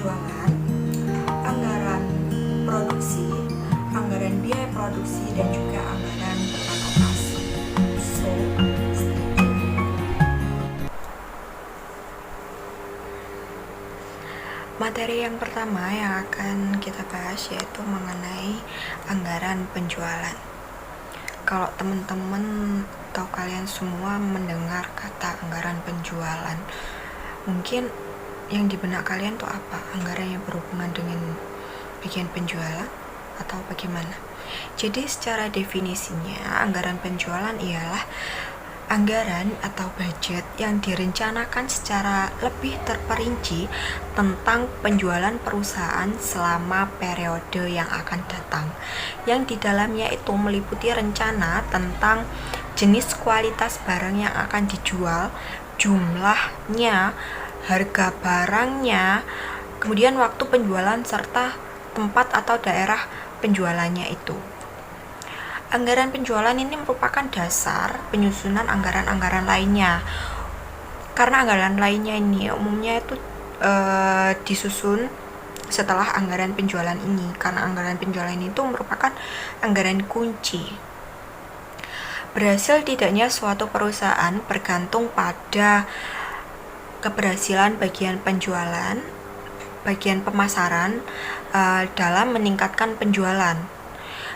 penjualan, anggaran produksi, anggaran biaya produksi, dan juga anggaran transportasi. So, materi yang pertama yang akan kita bahas yaitu mengenai anggaran penjualan. Kalau teman-teman atau kalian semua mendengar kata anggaran penjualan, mungkin yang di benak kalian tuh apa? Anggaran yang berhubungan dengan bagian penjualan atau bagaimana? Jadi secara definisinya, anggaran penjualan ialah anggaran atau budget yang direncanakan secara lebih terperinci tentang penjualan perusahaan selama periode yang akan datang, yang di dalamnya itu meliputi rencana tentang jenis kualitas barang yang akan dijual, jumlahnya, harga barangnya, kemudian waktu penjualan serta tempat atau daerah penjualannya itu. Anggaran penjualan ini merupakan dasar penyusunan anggaran-anggaran lainnya. Karena anggaran lainnya ini umumnya itu disusun setelah anggaran penjualan ini. Karena anggaran penjualan itu merupakan anggaran kunci. Berhasil tidaknya suatu perusahaan bergantung pada keberhasilan bagian penjualan, bagian pemasaran dalam meningkatkan penjualan.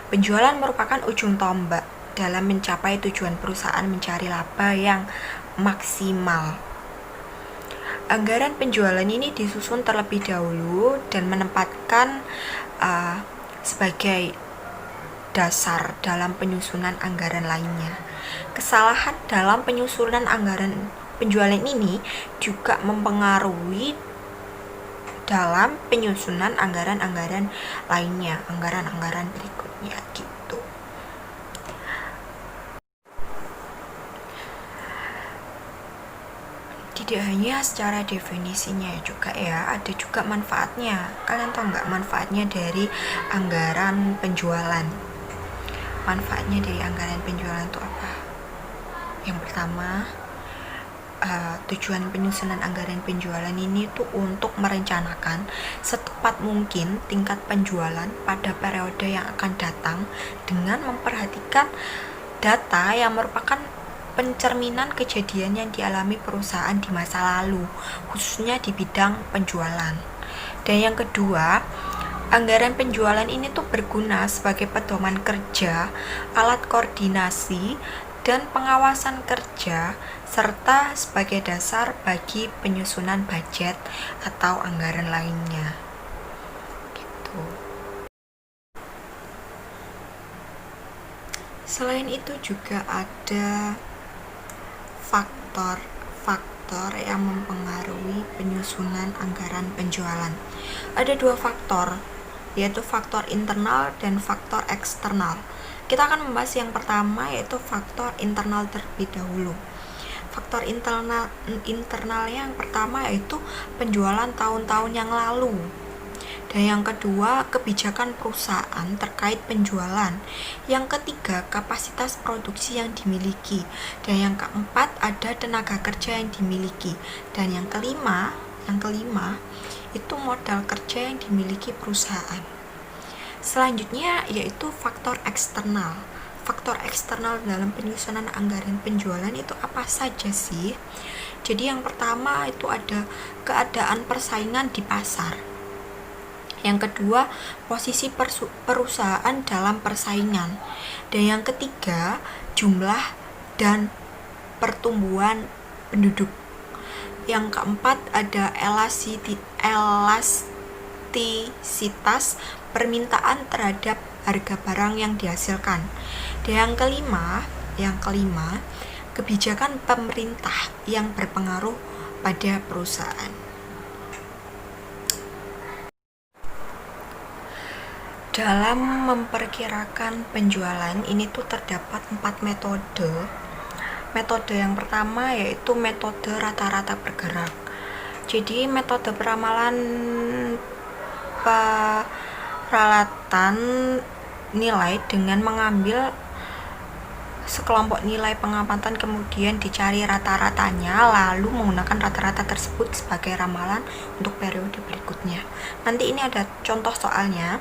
Penjualan merupakan ujung tombak dalam mencapai tujuan perusahaan mencari laba yang maksimal. Anggaran penjualan ini disusun terlebih dahulu dan menempatkan sebagai dasar dalam penyusunan anggaran lainnya. Kesalahan dalam penyusunan anggaran penjualan ini juga mempengaruhi dalam penyusunan anggaran-anggaran lainnya, anggaran-anggaran berikutnya gitu. Tidak hanya secara definisinya juga ya, ada juga manfaatnya. Kalian tahu nggak manfaatnya dari anggaran penjualan? Manfaatnya dari anggaran penjualan itu apa? Yang pertama, tujuan penyusunan anggaran penjualan ini tuh untuk merencanakan setepat mungkin tingkat penjualan pada periode yang akan datang dengan memperhatikan data yang merupakan pencerminan kejadian yang dialami perusahaan di masa lalu, khususnya di bidang penjualan. Dan yang kedua, anggaran penjualan ini tuh berguna sebagai pedoman kerja, alat koordinasi, dan pengawasan kerja, serta sebagai dasar bagi penyusunan budget atau anggaran lainnya. Gitu. Selain itu juga ada faktor-faktor yang mempengaruhi penyusunan anggaran penjualan. Ada dua faktor, yaitu faktor internal dan faktor eksternal. Kita akan membahas yang pertama, yaitu faktor internal terlebih dahulu. Faktor internal yang pertama yaitu penjualan tahun-tahun yang lalu. Dan yang kedua, kebijakan perusahaan terkait penjualan. Yang ketiga, kapasitas produksi yang dimiliki. Dan yang keempat, ada tenaga kerja yang dimiliki. Dan yang kelima itu modal kerja yang dimiliki perusahaan. Selanjutnya yaitu faktor eksternal. Faktor eksternal dalam penyusunan anggaran penjualan itu apa saja sih? Jadi yang pertama itu ada keadaan persaingan di pasar. Yang kedua, posisi perusahaan dalam persaingan. Dan yang ketiga, jumlah dan pertumbuhan penduduk. Yang keempat ada elastisitas permintaan terhadap harga barang yang dihasilkan. Dan yang kelima, kebijakan pemerintah yang berpengaruh pada perusahaan. Dalam memperkirakan penjualan ini tuh terdapat 4 metode. Metode yang pertama yaitu metode rata-rata bergerak. Jadi metode peramalan peralatan nilai dengan mengambil sekelompok nilai pengamatan, kemudian dicari rata-ratanya, lalu menggunakan rata-rata tersebut sebagai ramalan untuk periode berikutnya. Nanti ini ada contoh soalnya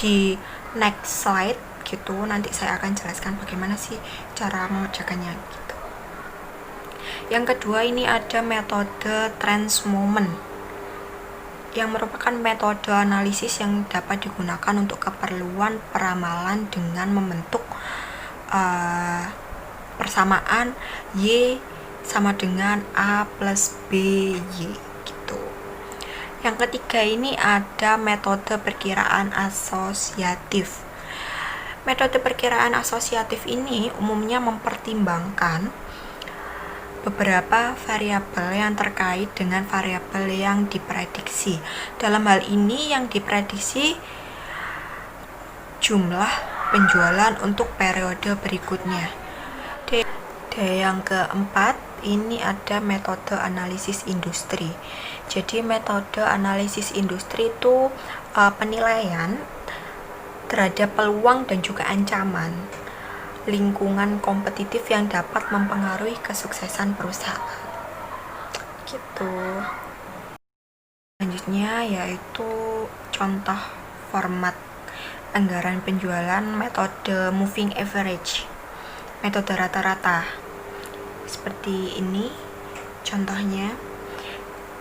di next slide gitu. Nanti saya akan jelaskan bagaimana sih cara mengerjakannya gitu. Yang kedua, ini ada metode transmoment yang merupakan metode analisis yang dapat digunakan untuk keperluan peramalan dengan membentuk persamaan Y sama dengan A plus BY gitu. Yang ketiga, ini ada metode perkiraan asosiatif. Metode perkiraan asosiatif ini umumnya mempertimbangkan beberapa variabel yang terkait dengan variabel yang diprediksi. Dalam hal ini yang diprediksi jumlah penjualan untuk periode berikutnya. Yang keempat, ini ada metode analisis industri. Jadi metode analisis industri itu penilaian terhadap peluang dan juga ancaman lingkungan kompetitif yang dapat mempengaruhi kesuksesan perusahaan. Gitu. Selanjutnya yaitu contoh format anggaran penjualan metode moving average, metode rata-rata. Seperti ini contohnya,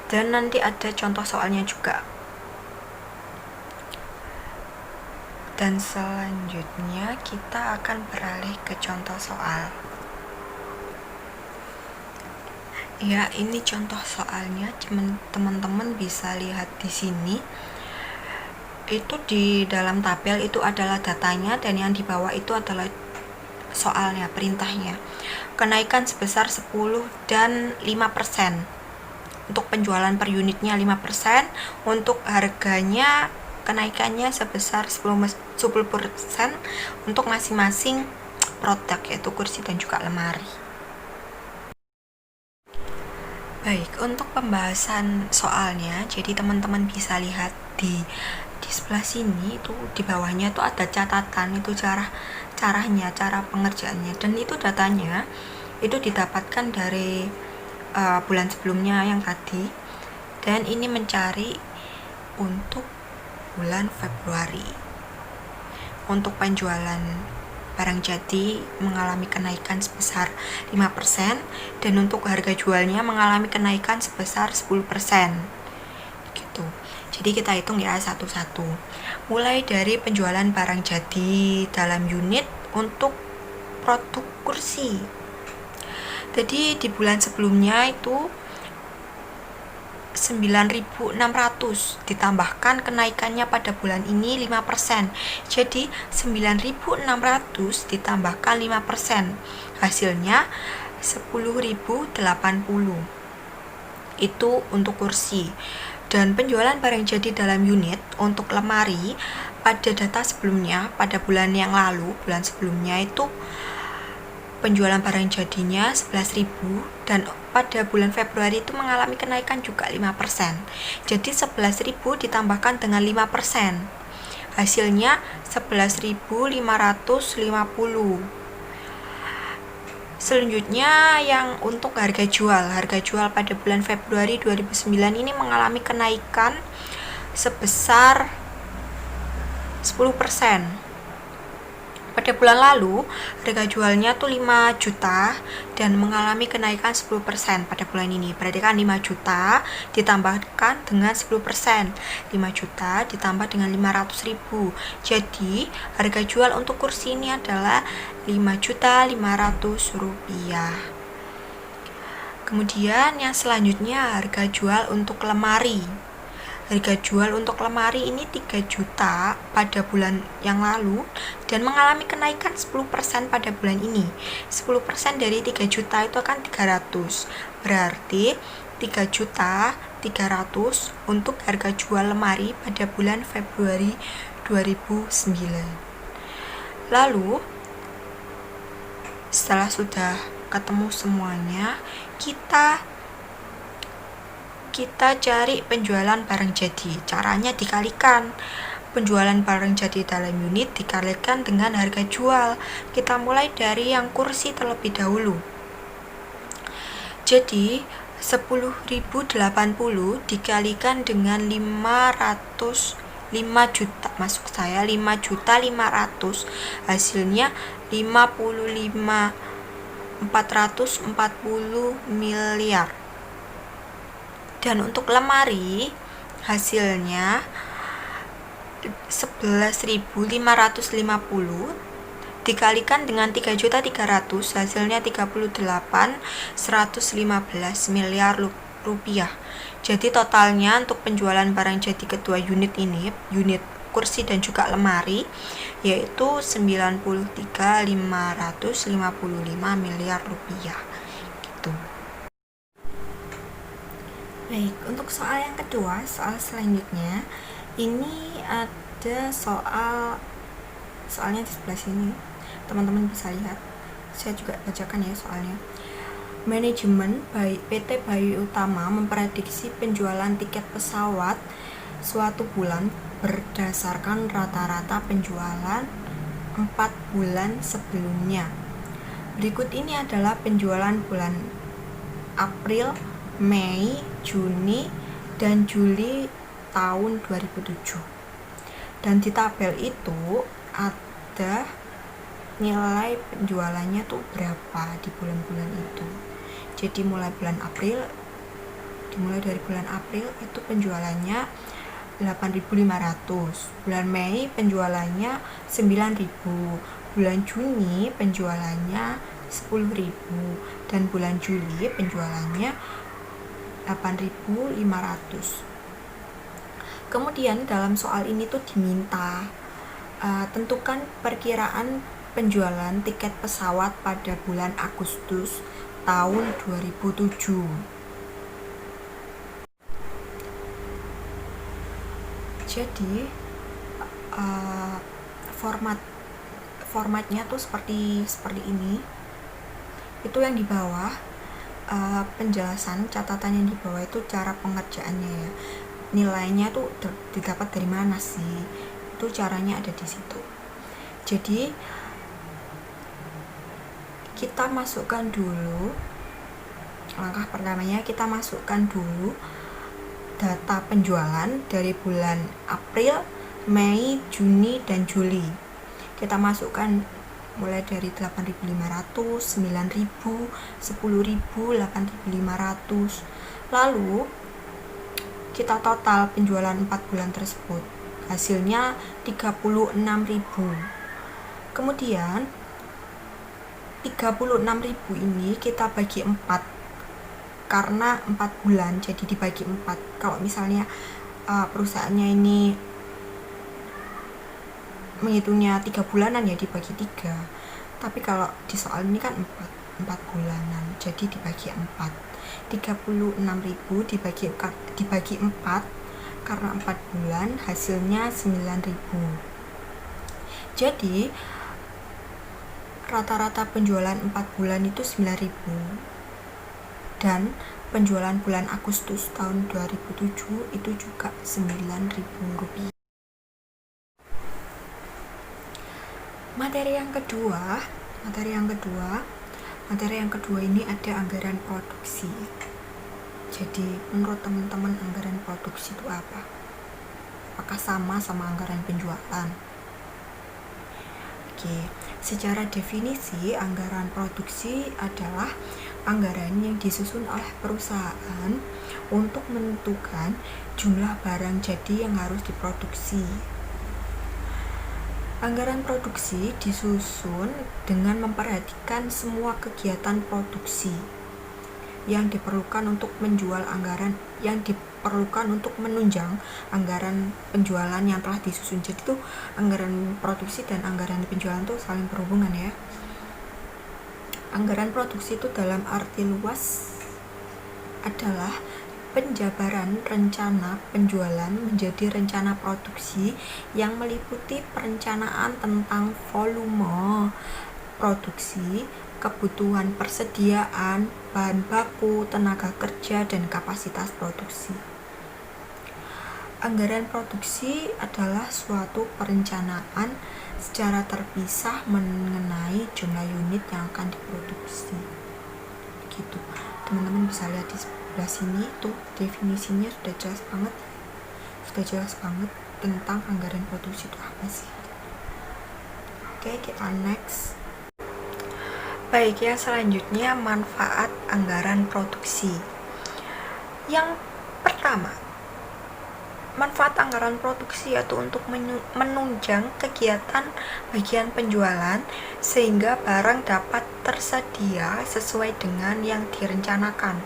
dan nanti ada contoh soalnya juga. Dan selanjutnya kita akan beralih ke contoh soal. Ya, ini contoh soalnya, teman-teman bisa lihat di sini. Itu di dalam tabel itu adalah datanya, dan yang di bawah itu adalah soalnya, perintahnya. Kenaikan sebesar 10 dan 5%. Untuk penjualan per unitnya 5%, untuk harganya kenaikannya sebesar 10% untuk masing-masing produk, yaitu kursi dan juga lemari. Baik, untuk pembahasan soalnya, jadi teman-teman bisa lihat di sebelah sini itu, di bawahnya itu ada catatan, itu caranya, cara pengerjaannya, dan itu datanya itu didapatkan dari bulan sebelumnya yang tadi, dan ini mencari untuk bulan Februari. Untuk penjualan barang jadi mengalami kenaikan sebesar 5%, dan untuk harga jualnya mengalami kenaikan sebesar 10% gitu. Jadi kita hitung ya satu-satu. Mulai dari penjualan barang jadi dalam unit untuk produk kursi. Jadi di bulan sebelumnya itu 9.600, ditambahkan kenaikannya pada bulan ini 5%. Jadi 9.600 ditambahkan 5%. Hasilnya 10.080. Itu untuk kursi. Dan penjualan barang jadi dalam unit untuk lemari pada data sebelumnya, pada bulan yang lalu, bulan sebelumnya itu penjualan barang jadinya 11.000, dan pada bulan Februari itu mengalami kenaikan juga 5%. Jadi 11.000 ditambahkan dengan 5%. Hasilnya 11.550. Selanjutnya yang untuk harga jual pada bulan Februari 2009 ini mengalami kenaikan sebesar 10%. Pada bulan lalu harga jualnya tuh 5 juta dan mengalami kenaikan 10% pada bulan ini. Berarti kan 5 juta ditambahkan dengan 10%. 5 juta ditambah dengan 500.000. Jadi harga jual untuk kursi ini adalah 5.500.000 rupiah. Kemudian yang selanjutnya harga jual untuk lemari. Harga jual untuk lemari ini 3 juta pada bulan yang lalu dan mengalami kenaikan 10% pada bulan ini. 10% dari 3 juta itu akan 300. Berarti 3 juta 300 untuk harga jual lemari pada bulan Februari 2009. Lalu setelah sudah ketemu semuanya, kita cari penjualan barang jadi. Caranya dikalikan penjualan barang jadi dalam unit dikalikan dengan harga jual. Kita mulai dari yang kursi terlebih dahulu. Jadi 10.080 dikalikan dengan 5 juta, masuk saya 5.500.000, hasilnya 55.440 miliar. Dan untuk lemari hasilnya 11.550 dikalikan dengan 3.300.000, hasilnya 38.115 miliar rupiah. Jadi totalnya untuk penjualan barang jadi kedua unit ini, unit kursi dan juga lemari, yaitu 93.555 miliar rupiah gitu. Baik, untuk soal yang kedua, soal selanjutnya ini ada soalnya di sebelah sini, teman-teman bisa lihat, saya juga bacakan ya soalnya. Manajemen PT Bayu Utama memprediksi penjualan tiket pesawat suatu bulan berdasarkan rata-rata penjualan 4 bulan sebelumnya. Berikut ini adalah penjualan bulan April, Mei, Juni, dan Juli tahun 2007. Dan di tabel itu ada nilai penjualannya tuh berapa di bulan-bulan itu. Jadi dimulai dari bulan April itu penjualannya 8.500, bulan Mei penjualannya 9.000, bulan Juni penjualannya 10.000, dan bulan Juli penjualannya 8.500. Kemudian dalam soal ini tuh diminta tentukan perkiraan penjualan tiket pesawat pada bulan Agustus tahun 2007. Jadi formatnya tuh seperti ini. Itu yang di bawah, penjelasan catatan yang di bawah itu cara pengerjaannya ya. Nilainya tuh didapat dari mana sih? Itu caranya ada di situ. Jadi kita masukkan dulu, langkah pertamanya kita masukkan dulu data penjualan dari bulan April, Mei, Juni, dan Juli. Kita masukkan mulai dari 8.500, 9.000, 10.000, 8.500. Lalu kita total penjualan 4 bulan tersebut. Hasilnya 36.000. Kemudian 36.000 ini kita bagi 4 karena 4 bulan, jadi dibagi 4. Kalau misalnya perusahaannya ini menghitungnya 3 bulanan ya dibagi 3. Tapi kalau di soal ini kan 4 bulanan, jadi dibagi 4. 36.000 dibagi 4 karena 4 bulan, hasilnya 9.000. Jadi rata-rata penjualan 4 bulan itu 9.000, dan penjualan bulan Agustus tahun 2007 itu juga 9.000 rupiah. Materi yang kedua ini ada anggaran produksi. Jadi menurut teman-teman anggaran produksi itu apa? Apakah sama anggaran penjualan? Oke, secara definisi anggaran produksi adalah anggaran yang disusun oleh perusahaan untuk menentukan jumlah barang jadi yang harus diproduksi. Anggaran produksi disusun dengan memperhatikan semua kegiatan produksi yang diperlukan untuk menunjang anggaran penjualan yang telah disusun. Jadi itu anggaran produksi dan anggaran penjualan itu saling berhubungan ya. Anggaran produksi itu dalam arti luas adalah penjabaran rencana penjualan menjadi rencana produksi yang meliputi perencanaan tentang volume produksi, kebutuhan persediaan, bahan baku, tenaga kerja, dan kapasitas produksi. Anggaran produksi adalah suatu perencanaan secara terpisah mengenai jumlah unit yang akan diproduksi. Gitu. Teman-teman bisa lihat di sebelah sini tuh definisinya sudah jelas banget tentang anggaran produksi itu apa sih. Oke, kita next. Baik, yang selanjutnya manfaat anggaran produksi. Yang pertama, manfaat anggaran produksi yaitu untuk menunjang kegiatan bagian penjualan sehingga barang dapat tersedia sesuai dengan yang direncanakan.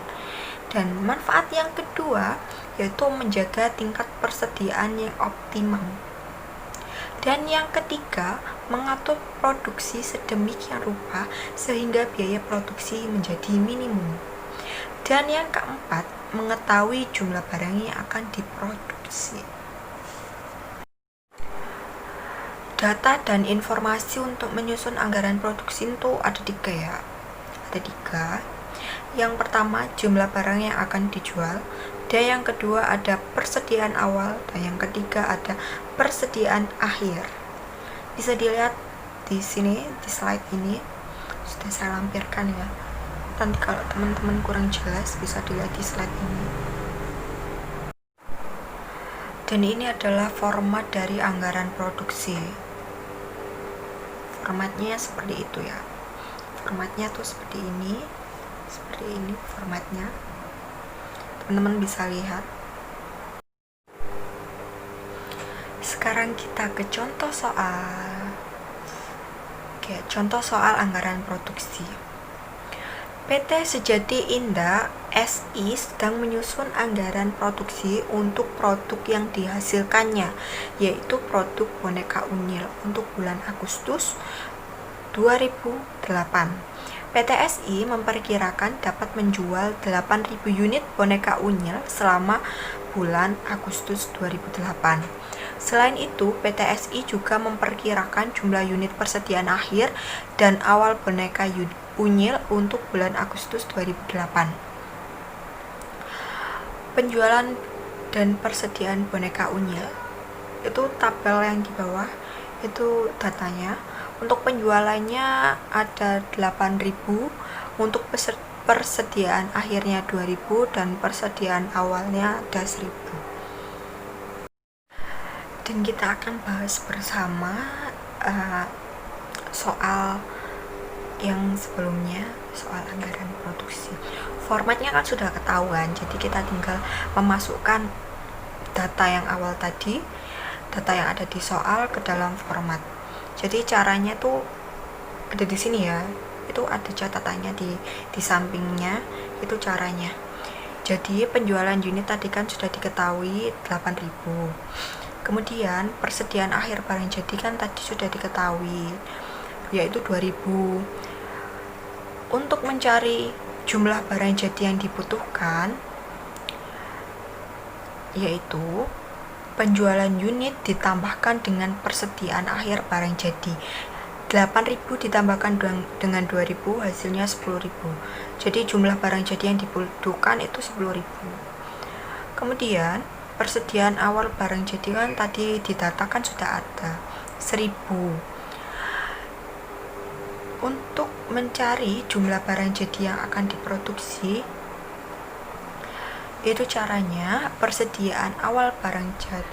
Dan manfaat yang kedua yaitu menjaga tingkat persediaan yang optimal. Dan yang ketiga, mengatur produksi sedemikian rupa sehingga biaya produksi menjadi minimum. Dan yang keempat, mengetahui jumlah barang yang akan diproduksi. Data dan informasi untuk menyusun anggaran produksi itu ada tiga. Yang pertama, jumlah barang yang akan dijual. Dan yang kedua ada persediaan awal. Dan yang ketiga ada persediaan akhir. Bisa dilihat di sini, di slide ini. Sudah saya lampirkan ya. Nanti kalau teman-teman kurang jelas bisa dilihat di slide ini. Dan ini adalah format dari anggaran produksi. Formatnya seperti itu ya. Formatnya tuh seperti ini formatnya. Teman-teman bisa lihat. Sekarang kita ke contoh soal. Oke, contoh soal anggaran produksi. PT Sejati Indah SI sedang menyusun anggaran produksi untuk produk yang dihasilkannya, yaitu produk boneka unyil untuk bulan Agustus 2008. PT SI memperkirakan dapat menjual 8.000 unit boneka unyil selama bulan Agustus 2008. Selain itu, PT SI juga memperkirakan jumlah unit persediaan akhir dan awal boneka unyil untuk bulan Agustus 2008. Penjualan dan persediaan boneka unyil itu tabel yang di bawah itu datanya. Untuk penjualannya ada 8.000, untuk persediaan akhirnya 2.000 dan persediaan awalnya ada 1.000. Dan kita akan bahas bersama soal yang sebelumnya, soal anggaran produksi. Formatnya kan sudah ketahuan, jadi kita tinggal memasukkan data yang awal tadi, data yang ada di soal ke dalam format. Jadi caranya tuh ada di sini ya, itu ada catatannya di sampingnya, itu caranya. Jadi penjualan unit tadi kan sudah diketahui 8.000. Kemudian persediaan akhir barang jadi kan tadi sudah diketahui, yaitu 2.000. Untuk mencari jumlah barang jadi yang dibutuhkan, yaitu penjualan unit ditambahkan dengan persediaan akhir barang jadi. 8.000 ditambahkan dengan 2.000 hasilnya 10.000. Jadi jumlah barang jadi yang dibutuhkan itu 10.000. Kemudian persediaan awal barang jadi kan tadi didatakan sudah ada 1.000. Untuk mencari jumlah barang jadi yang akan diproduksi, itu caranya persediaan awal barang jadi,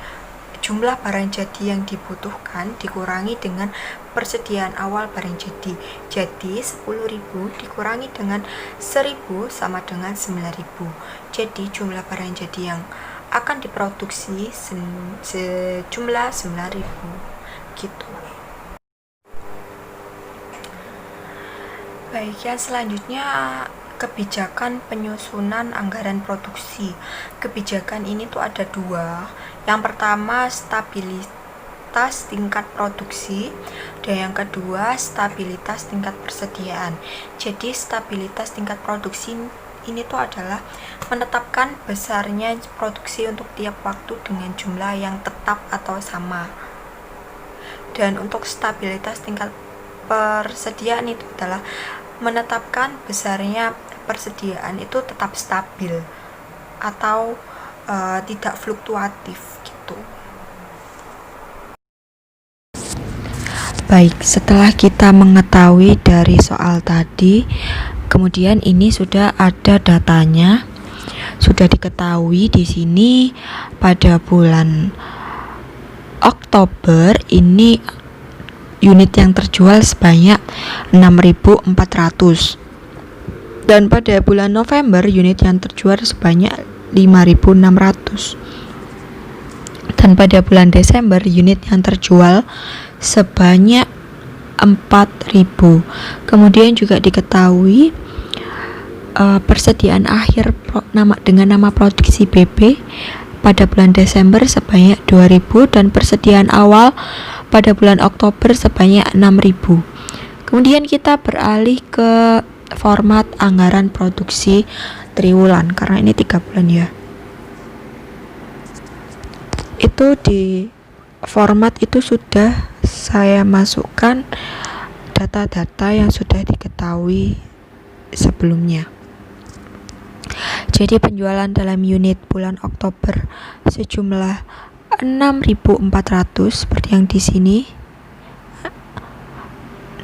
jumlah barang jadi yang dibutuhkan dikurangi dengan persediaan awal barang jadi. Jadi 10.000 dikurangi dengan 1.000 sama dengan 9.000. Jadi jumlah barang jadi yang akan diproduksi sejumlah 9.000 gitu. Baik, yang selanjutnya kebijakan penyusunan anggaran produksi. Kebijakan ini tuh ada dua. Yang pertama stabilitas tingkat produksi, dan yang kedua stabilitas tingkat persediaan. Jadi stabilitas tingkat produksi ini tuh adalah menetapkan besarnya produksi untuk tiap waktu dengan jumlah yang tetap atau sama. Dan untuk stabilitas tingkat persediaan itu adalah menetapkan besarnya persediaan itu tetap stabil atau tidak fluktuatif gitu. Baik, setelah kita mengetahui dari soal tadi, kemudian ini sudah ada datanya, sudah diketahui di sini pada bulan Oktober ini unit yang terjual sebanyak 6.400 dan pada bulan November unit yang terjual sebanyak 5.600 dan pada bulan Desember unit yang terjual sebanyak 4.000. Kemudian juga diketahui persediaan akhir dengan nama produksi BB pada bulan Desember sebanyak 2.000 dan persediaan awal pada bulan Oktober sebanyak 6.000. Kemudian kita beralih ke format anggaran produksi triwulan karena ini 3 bulan ya. Itu di format itu sudah saya masukkan data-data yang sudah diketahui sebelumnya. Jadi penjualan dalam unit bulan Oktober sejumlah 6.400 seperti yang di sini.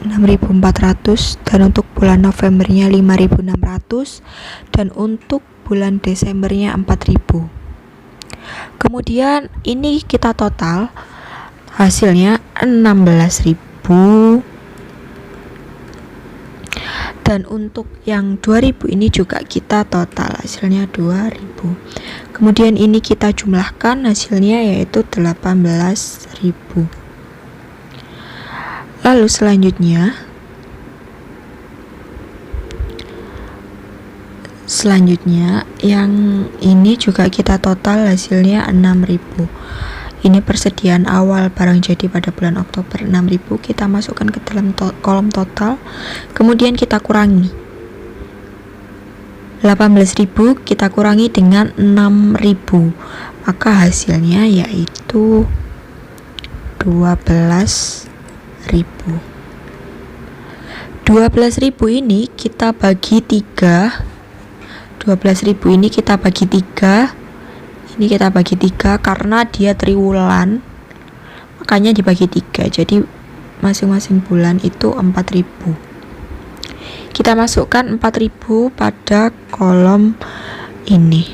6.400 dan untuk bulan Novembernya 5.600 dan untuk bulan Desembernya 4.000. Kemudian ini kita total hasilnya 16.000 dan untuk yang 2.000 ini juga kita total hasilnya 2.000. Kemudian ini kita jumlahkan hasilnya yaitu 18.000. Lalu selanjutnya yang ini juga kita total hasilnya 6.000. Ini persediaan awal barang jadi pada bulan Oktober 6.000, kita masukkan ke dalam kolom total. Kemudian kita kurangi 18.000 kita kurangi dengan 6.000, maka hasilnya yaitu 12.000. 12.000 ini kita bagi 3. 12.000 ini kita bagi 3. Ini kita bagi 3 karena dia triwulan, makanya dibagi 3. Jadi masing-masing bulan itu 4.000. Kita masukkan 4.000 pada kolom ini.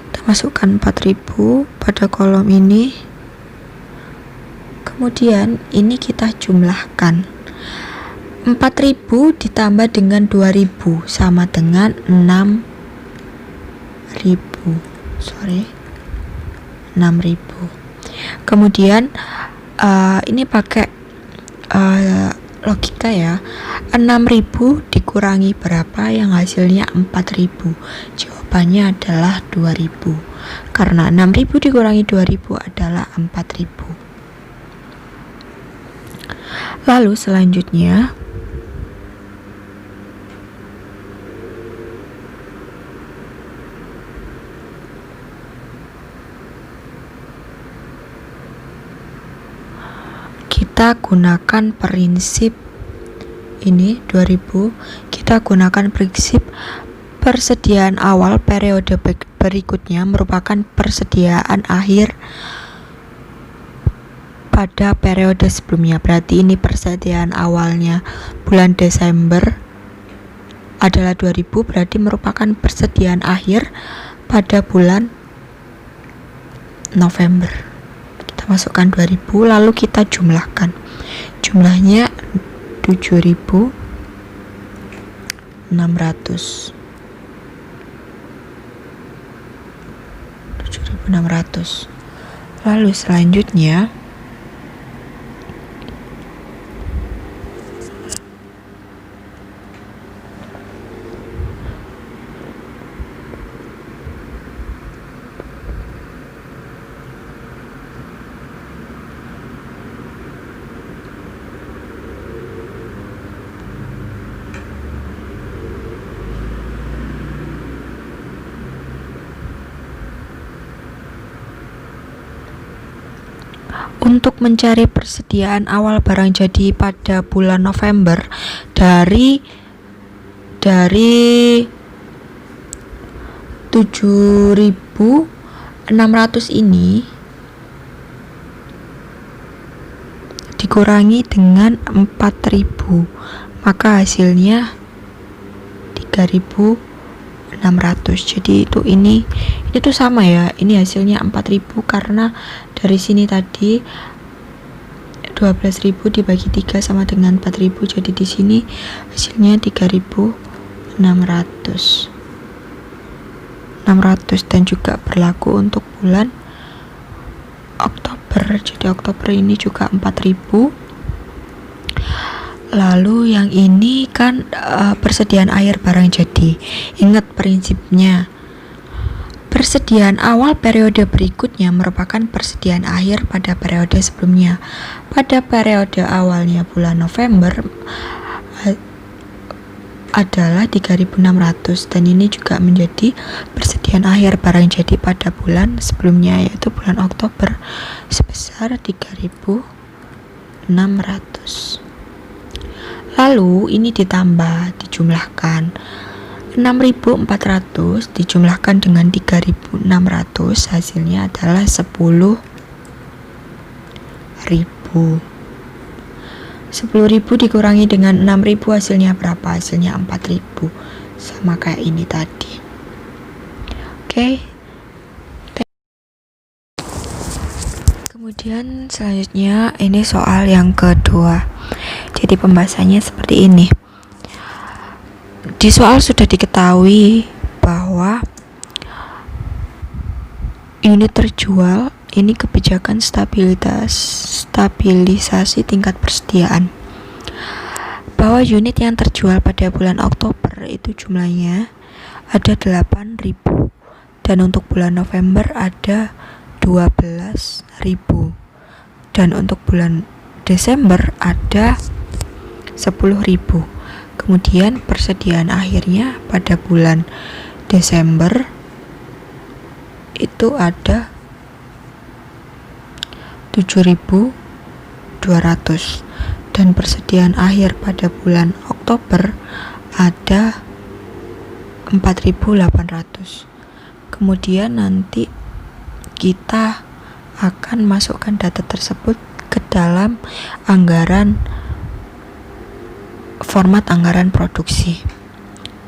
Kita masukkan 4.000 pada kolom ini. Kemudian ini kita jumlahkan. 4.000 ditambah dengan 2.000 sama dengan 6.000. Kemudian ini pakai logika ya. 6.000 dikurangi berapa yang hasilnya 4.000? Jawabannya adalah 2.000. Karena 6.000 dikurangi 2.000 adalah 4.000. Lalu selanjutnya kita gunakan prinsip ini 2.000, kita gunakan prinsip persediaan awal periode berikutnya merupakan persediaan akhir pada periode sebelumnya. Berarti ini persediaan awalnya bulan Desember adalah 2.000, berarti merupakan persediaan akhir pada bulan November. Kita masukkan 2.000 lalu kita jumlahkan. Jumlahnya 7.600. Lalu selanjutnya untuk mencari persediaan awal barang jadi pada bulan November dari 7.600 ini dikurangi dengan 4.000, maka hasilnya 3.600. Jadi ini tuh sama ya, ini hasilnya 4.000 karena dari sini tadi 12.000 dibagi 3 sama dengan 4.000, jadi di sini hasilnya 3.600 dan juga berlaku untuk bulan Oktober. Jadi Oktober ini juga 4.000. Lalu yang ini kan persediaan air barang jadi. Ingat prinsipnya. Persediaan awal periode berikutnya merupakan persediaan akhir pada periode sebelumnya. Pada periode awalnya bulan November adalah 3.600 dan ini juga menjadi persediaan akhir barang jadi pada bulan sebelumnya, yaitu bulan Oktober sebesar 3.600. Lalu ini ditambah, dijumlahkan. 6.400 dijumlahkan dengan 3.600 hasilnya adalah 10.000. 10.000 dikurangi dengan 6.000 hasilnya berapa? Hasilnya 4.000, sama kayak ini tadi. Oke. Kemudian selanjutnya ini soal yang kedua. Jadi pembahasannya seperti ini. Di soal sudah diketahui bahwa unit terjual ini kebijakan stabilisasi tingkat persediaan. Bahwa unit yang terjual pada bulan Oktober itu jumlahnya ada 8.000 dan untuk bulan November ada 12.000 dan untuk bulan Desember ada 10.000. Kemudian persediaan akhirnya pada bulan Desember itu ada 7.200 dan persediaan akhir pada bulan Oktober ada 4.800. Kemudian nanti kita akan masukkan data tersebut ke dalam format anggaran produksi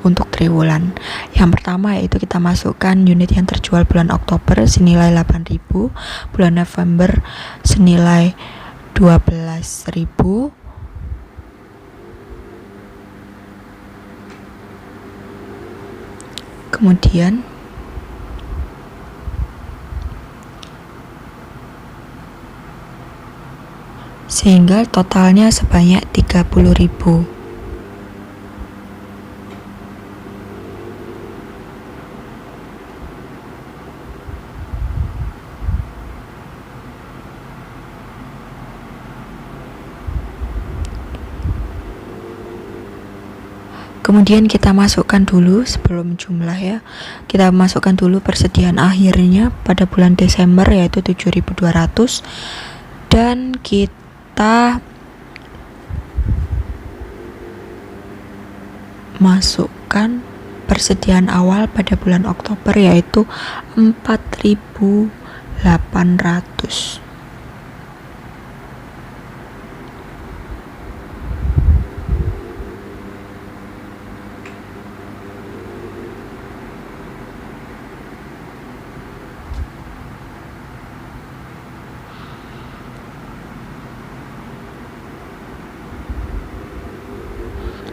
untuk triwulan. Yang pertama yaitu kita masukkan unit yang terjual bulan Oktober senilai 8.000, bulan November senilai 12.000, kemudian sehingga totalnya sebanyak 30.000. Kemudian kita masukkan dulu sebelum jumlah ya. Kita masukkan dulu persediaan akhirnya pada bulan Desember yaitu 7.200 dan kita masukkan persediaan awal pada bulan Oktober yaitu 4.800.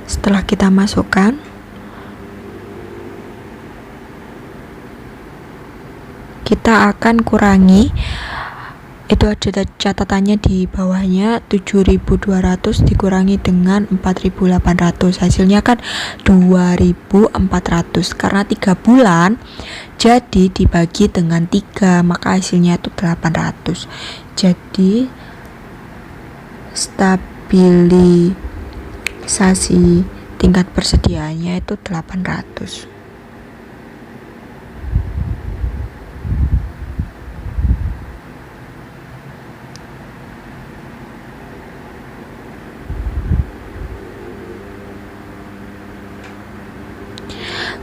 Setelah kita masukkan, kita akan kurangi, itu ada catatannya di bawahnya, 7.200 dikurangi dengan 4.800 hasilnya kan 2.400 karena 3 bulan jadi dibagi dengan 3 maka hasilnya itu 800. Jadi stabilisasi tingkat persediaannya itu 800.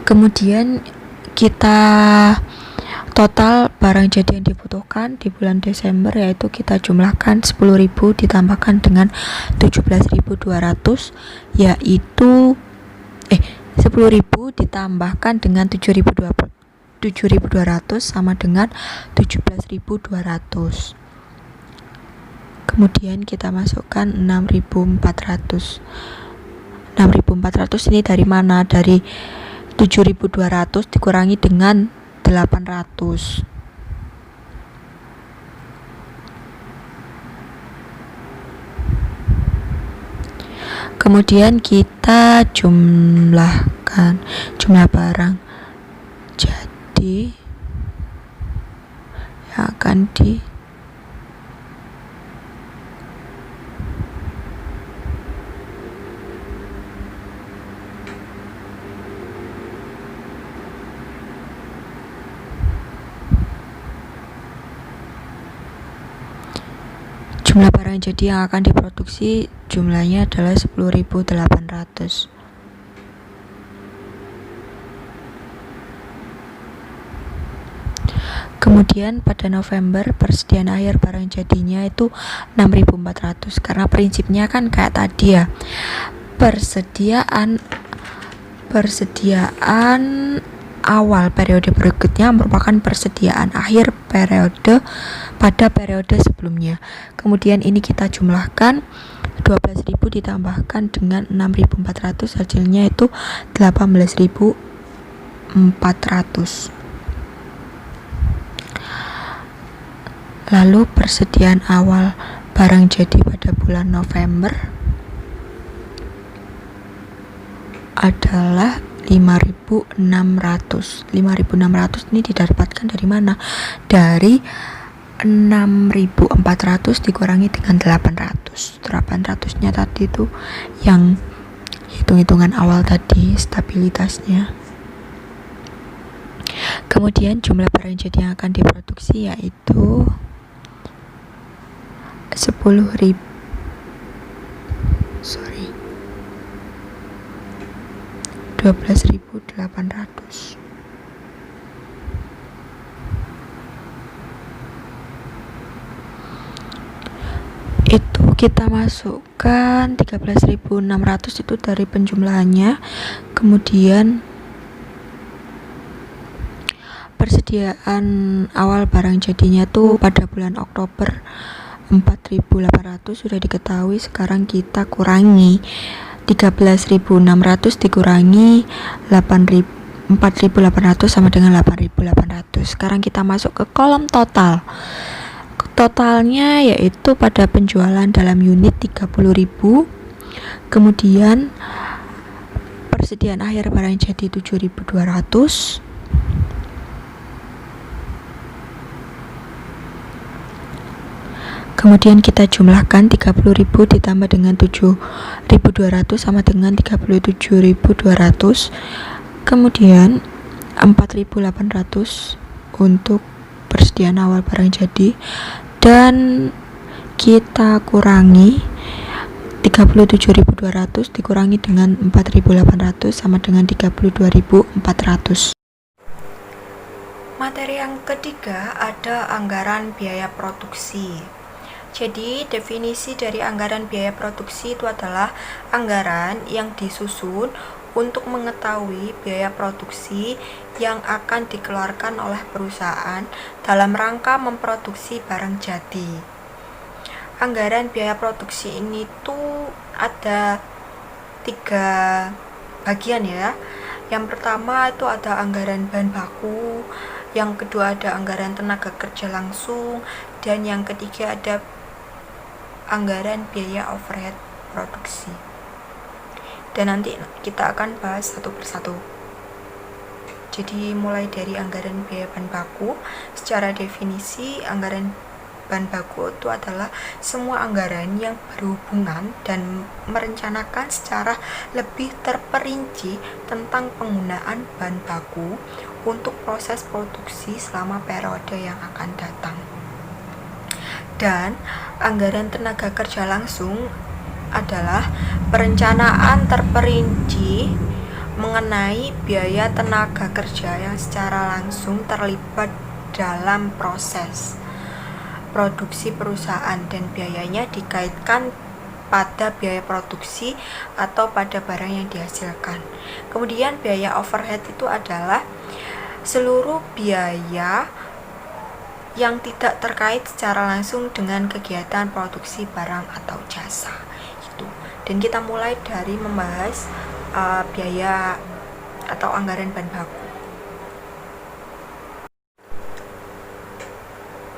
Kemudian kita Total barang jadi yang dibutuhkan di bulan Desember yaitu kita jumlahkan 10.000 ditambahkan dengan 17.200, yaitu 10.000 ditambahkan dengan 7.200 sama dengan 17.200. Kemudian kita masukkan 6.400. 6.400 ini dari mana? Dari 7.200 dikurangi dengan 800. Kemudian kita jumlahkan jumlah barang jadi yang akan jumlah barang jadi yang akan diproduksi jumlahnya adalah 10.800. Kemudian pada November persediaan akhir barang jadinya itu 6.400, karena prinsipnya kan kayak tadi ya, persediaan awal periode berikutnya merupakan persediaan akhir periode pada periode sebelumnya. Kemudian ini kita jumlahkan 12.000 ditambahkan dengan 6.400, hasilnya itu 18.400. Lalu persediaan awal barang jadi pada bulan November adalah 5.600. 5.600 ini didapatkan dari mana? Dari 6.400 dikurangi dengan 800. 800-nya tadi itu yang hitung-hitungan awal tadi, stabilitasnya. Kemudian jumlah barang jadi yang akan diproduksi yaitu 12.800. Itu kita masukkan 13.600 itu dari penjumlahannya. Kemudian persediaan awal barang jadinya tuh pada bulan Oktober 4.800 sudah diketahui. Sekarang kita kurangi 13.600 dikurangi 4.800 sama dengan 8.800. Sekarang kita masuk ke kolom total. Totalnya yaitu pada penjualan dalam unit 30.000. Kemudian persediaan akhir barang jadi 7.200. Kemudian kita jumlahkan 30.000 ditambah dengan 7.200 sama dengan 37.200. Kemudian 4.800 untuk persediaan awal barang jadi, dan kita kurangi 37.200 dikurangi dengan 4.800 sama dengan 32.400. Materi yang ketiga ada anggaran biaya produksi. Jadi definisi dari anggaran biaya produksi itu adalah anggaran yang disusun untuk mengetahui biaya produksi yang akan dikeluarkan oleh perusahaan dalam rangka memproduksi barang jadi. Anggaran biaya produksi ini tuh ada 3 bagian ya. Yang pertama itu ada anggaran bahan baku, yang kedua ada anggaran tenaga kerja langsung, dan yang ketiga ada anggaran biaya overhead produksi. Dan nanti kita akan bahas satu persatu. Jadi mulai dari anggaran biaya bahan baku, secara definisi anggaran bahan baku itu adalah semua anggaran yang berhubungan dan merencanakan secara lebih terperinci tentang penggunaan bahan baku untuk proses produksi selama periode yang akan datang. Dan anggaran tenaga kerja langsung adalah perencanaan terperinci mengenai biaya tenaga kerja yang secara langsung terlibat dalam proses produksi perusahaan dan biayanya dikaitkan pada biaya produksi atau pada barang yang dihasilkan. Kemudian biaya overhead itu adalah seluruh biaya yang tidak terkait secara langsung dengan kegiatan produksi barang atau jasa. Gitu. Dan kita mulai dari membahas biaya atau anggaran bahan baku.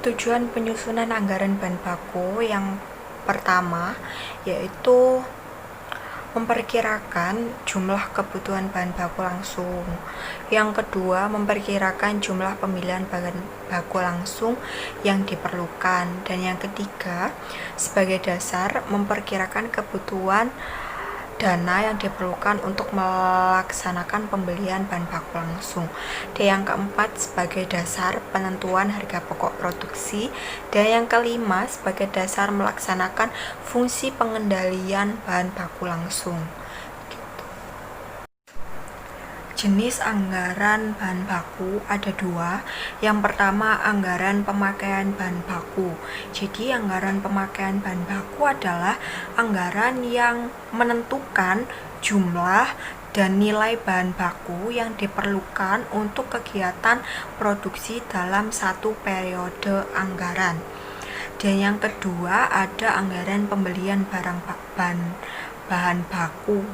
Tujuan penyusunan anggaran bahan baku yang pertama yaitu memperkirakan jumlah kebutuhan bahan baku langsung. Yang kedua, memperkirakan jumlah pemilihan bahan baku langsung yang diperlukan. Dan yang ketiga, sebagai dasar memperkirakan kebutuhan dana yang diperlukan untuk melaksanakan pembelian bahan baku langsung. Dan yang keempat, sebagai dasar penentuan harga pokok produksi. Dan yang kelima, sebagai dasar melaksanakan fungsi pengendalian bahan baku langsung. Jenis anggaran bahan baku ada dua. Yang pertama, anggaran pemakaian bahan baku. Jadi anggaran pemakaian bahan baku adalah anggaran yang menentukan jumlah dan nilai bahan baku yang diperlukan untuk kegiatan produksi dalam satu periode anggaran. Dan yang kedua, ada anggaran pembelian bahan baku.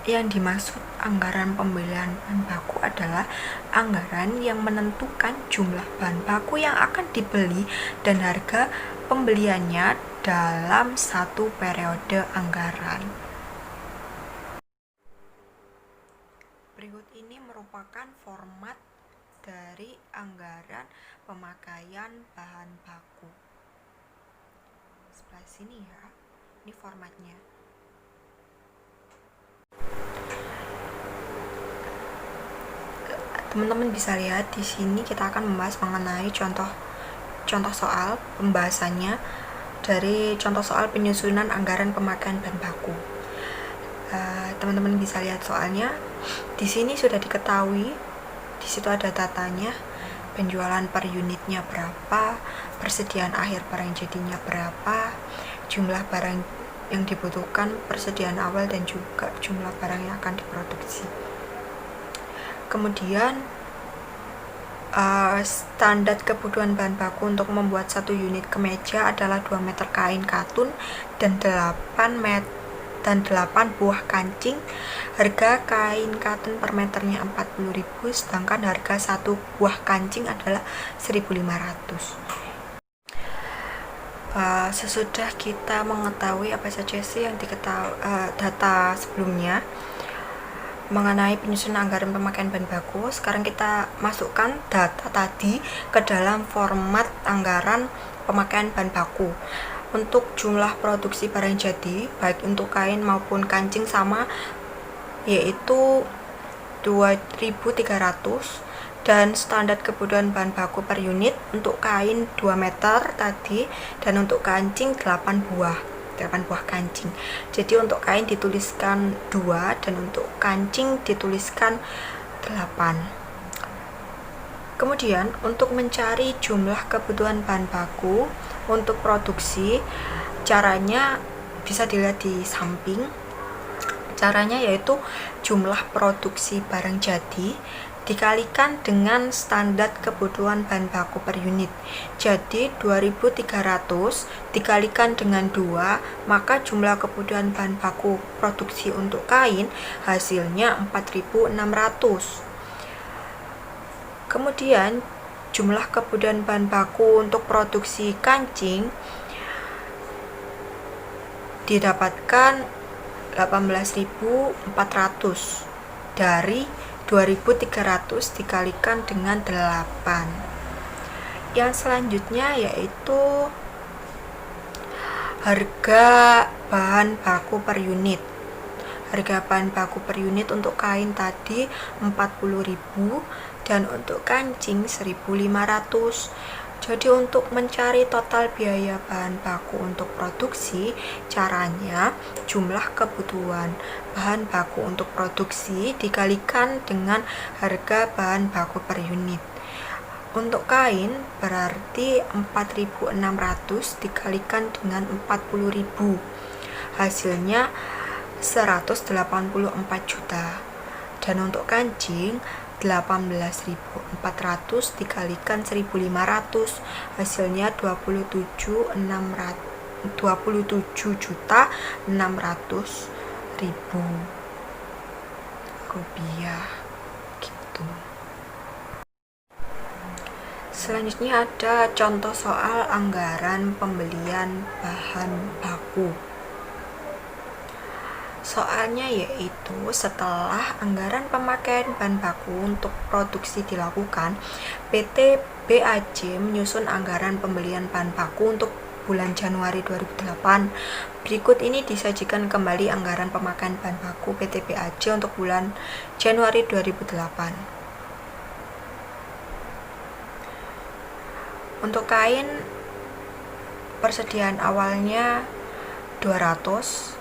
Yang dimaksud anggaran pembelian bahan baku adalah anggaran yang menentukan jumlah bahan baku yang akan dibeli dan harga pembeliannya dalam satu periode anggaran. Berikut ini merupakan format dari anggaran pemakaian bahan baku. Sebelah sini ya, ini formatnya. Teman-teman bisa lihat di sini kita akan membahas mengenai contoh soal pembahasannya dari contoh soal penyusunan anggaran pemakaian bahan baku. Teman-teman bisa lihat soalnya. Di sini sudah diketahui, di situ ada datanya, penjualan per unitnya berapa, persediaan akhir barang jadinya berapa, jumlah barang yang dibutuhkan, persediaan awal dan juga jumlah barang yang akan diproduksi. Kemudian standar kebutuhan bahan baku untuk membuat satu unit kemeja adalah 2 meter kain katun dan 8 buah kancing. Harga kain katun per meternya 40.000, sedangkan harga satu buah kancing adalah 1.500. Sesudah kita mengetahui apa saja sih yang data sebelumnya mengenai penyusunan anggaran pemakaian bahan baku, sekarang kita masukkan data tadi ke dalam format anggaran pemakaian bahan baku. Untuk jumlah produksi barang jadi, baik untuk kain maupun kancing sama, yaitu 2.300, dan standar kebutuhan bahan baku per unit untuk kain 2 meter tadi, dan untuk kancing 8 buah kancing. Jadi untuk kain dituliskan 2 dan untuk kancing dituliskan 8. Kemudian untuk mencari jumlah kebutuhan bahan baku untuk produksi, caranya bisa dilihat di samping. Caranya yaitu jumlah produksi barang jadi dikalikan dengan standar kebutuhan bahan baku per unit. Jadi 2.300 dikalikan dengan 2, maka jumlah kebutuhan bahan baku produksi untuk kain hasilnya 4.600. Kemudian jumlah kebutuhan bahan baku untuk produksi kancing didapatkan 18.400 dari 2.300 dikalikan dengan 8. Yang selanjutnya yaitu harga bahan baku per unit. Harga bahan baku per unit untuk kain tadi 40.000 dan untuk kancing 1.500. Jadi untuk mencari total biaya bahan baku untuk produksi, caranya jumlah kebutuhan bahan baku untuk produksi dikalikan dengan harga bahan baku per unit. Untuk kain berarti 4.600 dikalikan dengan 40.000, hasilnya 184 juta. Dan untuk kancing 18.400 dikalikan 1.500, hasilnya 27.600.000 rupiah gitu. Selanjutnya ada contoh soal anggaran pembelian bahan baku. Soalnya yaitu setelah anggaran pemakaian bahan baku untuk produksi dilakukan, PT BAJ menyusun anggaran pembelian bahan baku untuk bulan Januari 2008. Berikut ini disajikan kembali anggaran pemakaian bahan baku PT BAJ untuk bulan Januari 2008. Untuk kain, persediaan awalnya 200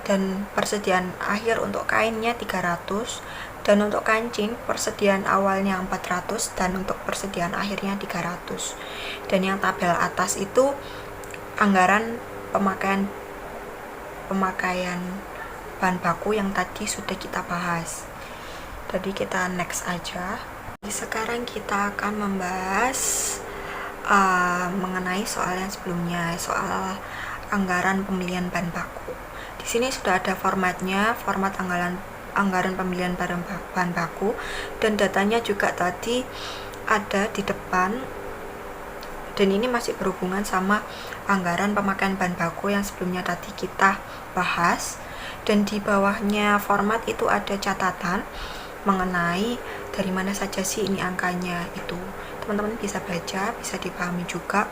dan persediaan akhir untuk kainnya 300, dan untuk kancing persediaan awalnya 400 dan untuk persediaan akhirnya 300. Dan yang tabel atas itu anggaran pemakaian bahan baku yang tadi sudah kita bahas. Jadi kita next aja. Sekarang kita akan membahas mengenai soal yang sebelumnya, soal anggaran pembelian bahan baku. Di sini sudah ada formatnya, format anggaran pembelian bahan baku, dan datanya juga tadi ada di depan. Dan ini masih berhubungan sama anggaran pemakaian bahan baku yang sebelumnya tadi kita bahas. Dan di bawahnya format itu ada catatan mengenai dari mana saja sih ini angkanya itu. Teman-teman bisa baca, bisa dipahami juga.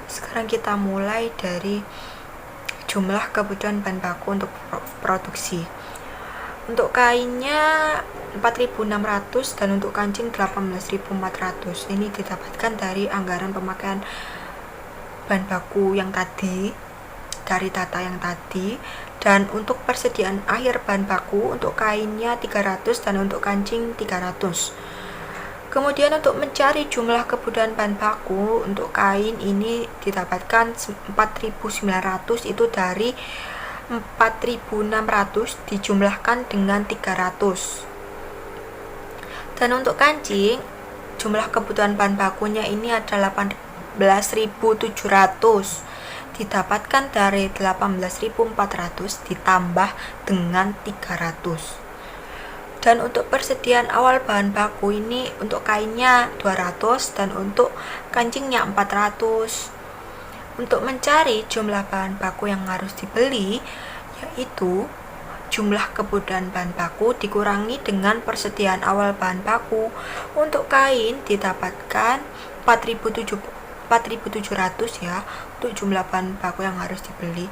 Sekarang kita mulai dari jumlah kebutuhan bahan baku untuk produksi. Untuk kainnya 4.600 dan untuk kancing 18.400. Ini didapatkan dari anggaran pemakaian bahan baku yang tadi, dari data yang tadi. Dan untuk persediaan akhir bahan baku untuk kainnya 300 dan untuk kancing 300. Kemudian untuk mencari jumlah kebutuhan bahan baku untuk kain ini didapatkan 4.900 itu dari 4.600 dijumlahkan dengan 300. Dan untuk kancing jumlah kebutuhan bahan bakunya ini adalah 18.700 didapatkan dari 18.400 ditambah dengan 300. Dan untuk persediaan awal bahan baku ini untuk kainnya 200 dan untuk kancingnya 400. Untuk mencari jumlah bahan baku yang harus dibeli, yaitu jumlah kebutuhan bahan baku dikurangi dengan persediaan awal bahan baku. Untuk kain didapatkan 4.700 ya, untuk jumlah bahan baku yang harus dibeli.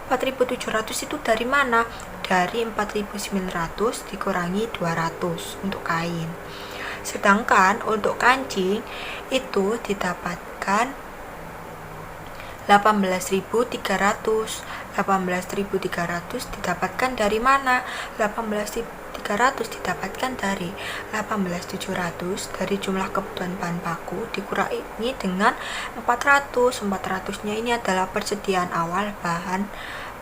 4.700 itu dari mana? Dari 4.900 dikurangi 200 untuk kain. Sedangkan untuk kancing itu didapatkan 18.300. 18.300 didapatkan dari mana? 18.300 didapatkan dari 18.700 dari jumlah kebutuhan bahan baku dikurangi dengan 400. 400-nya ini adalah persediaan awal bahan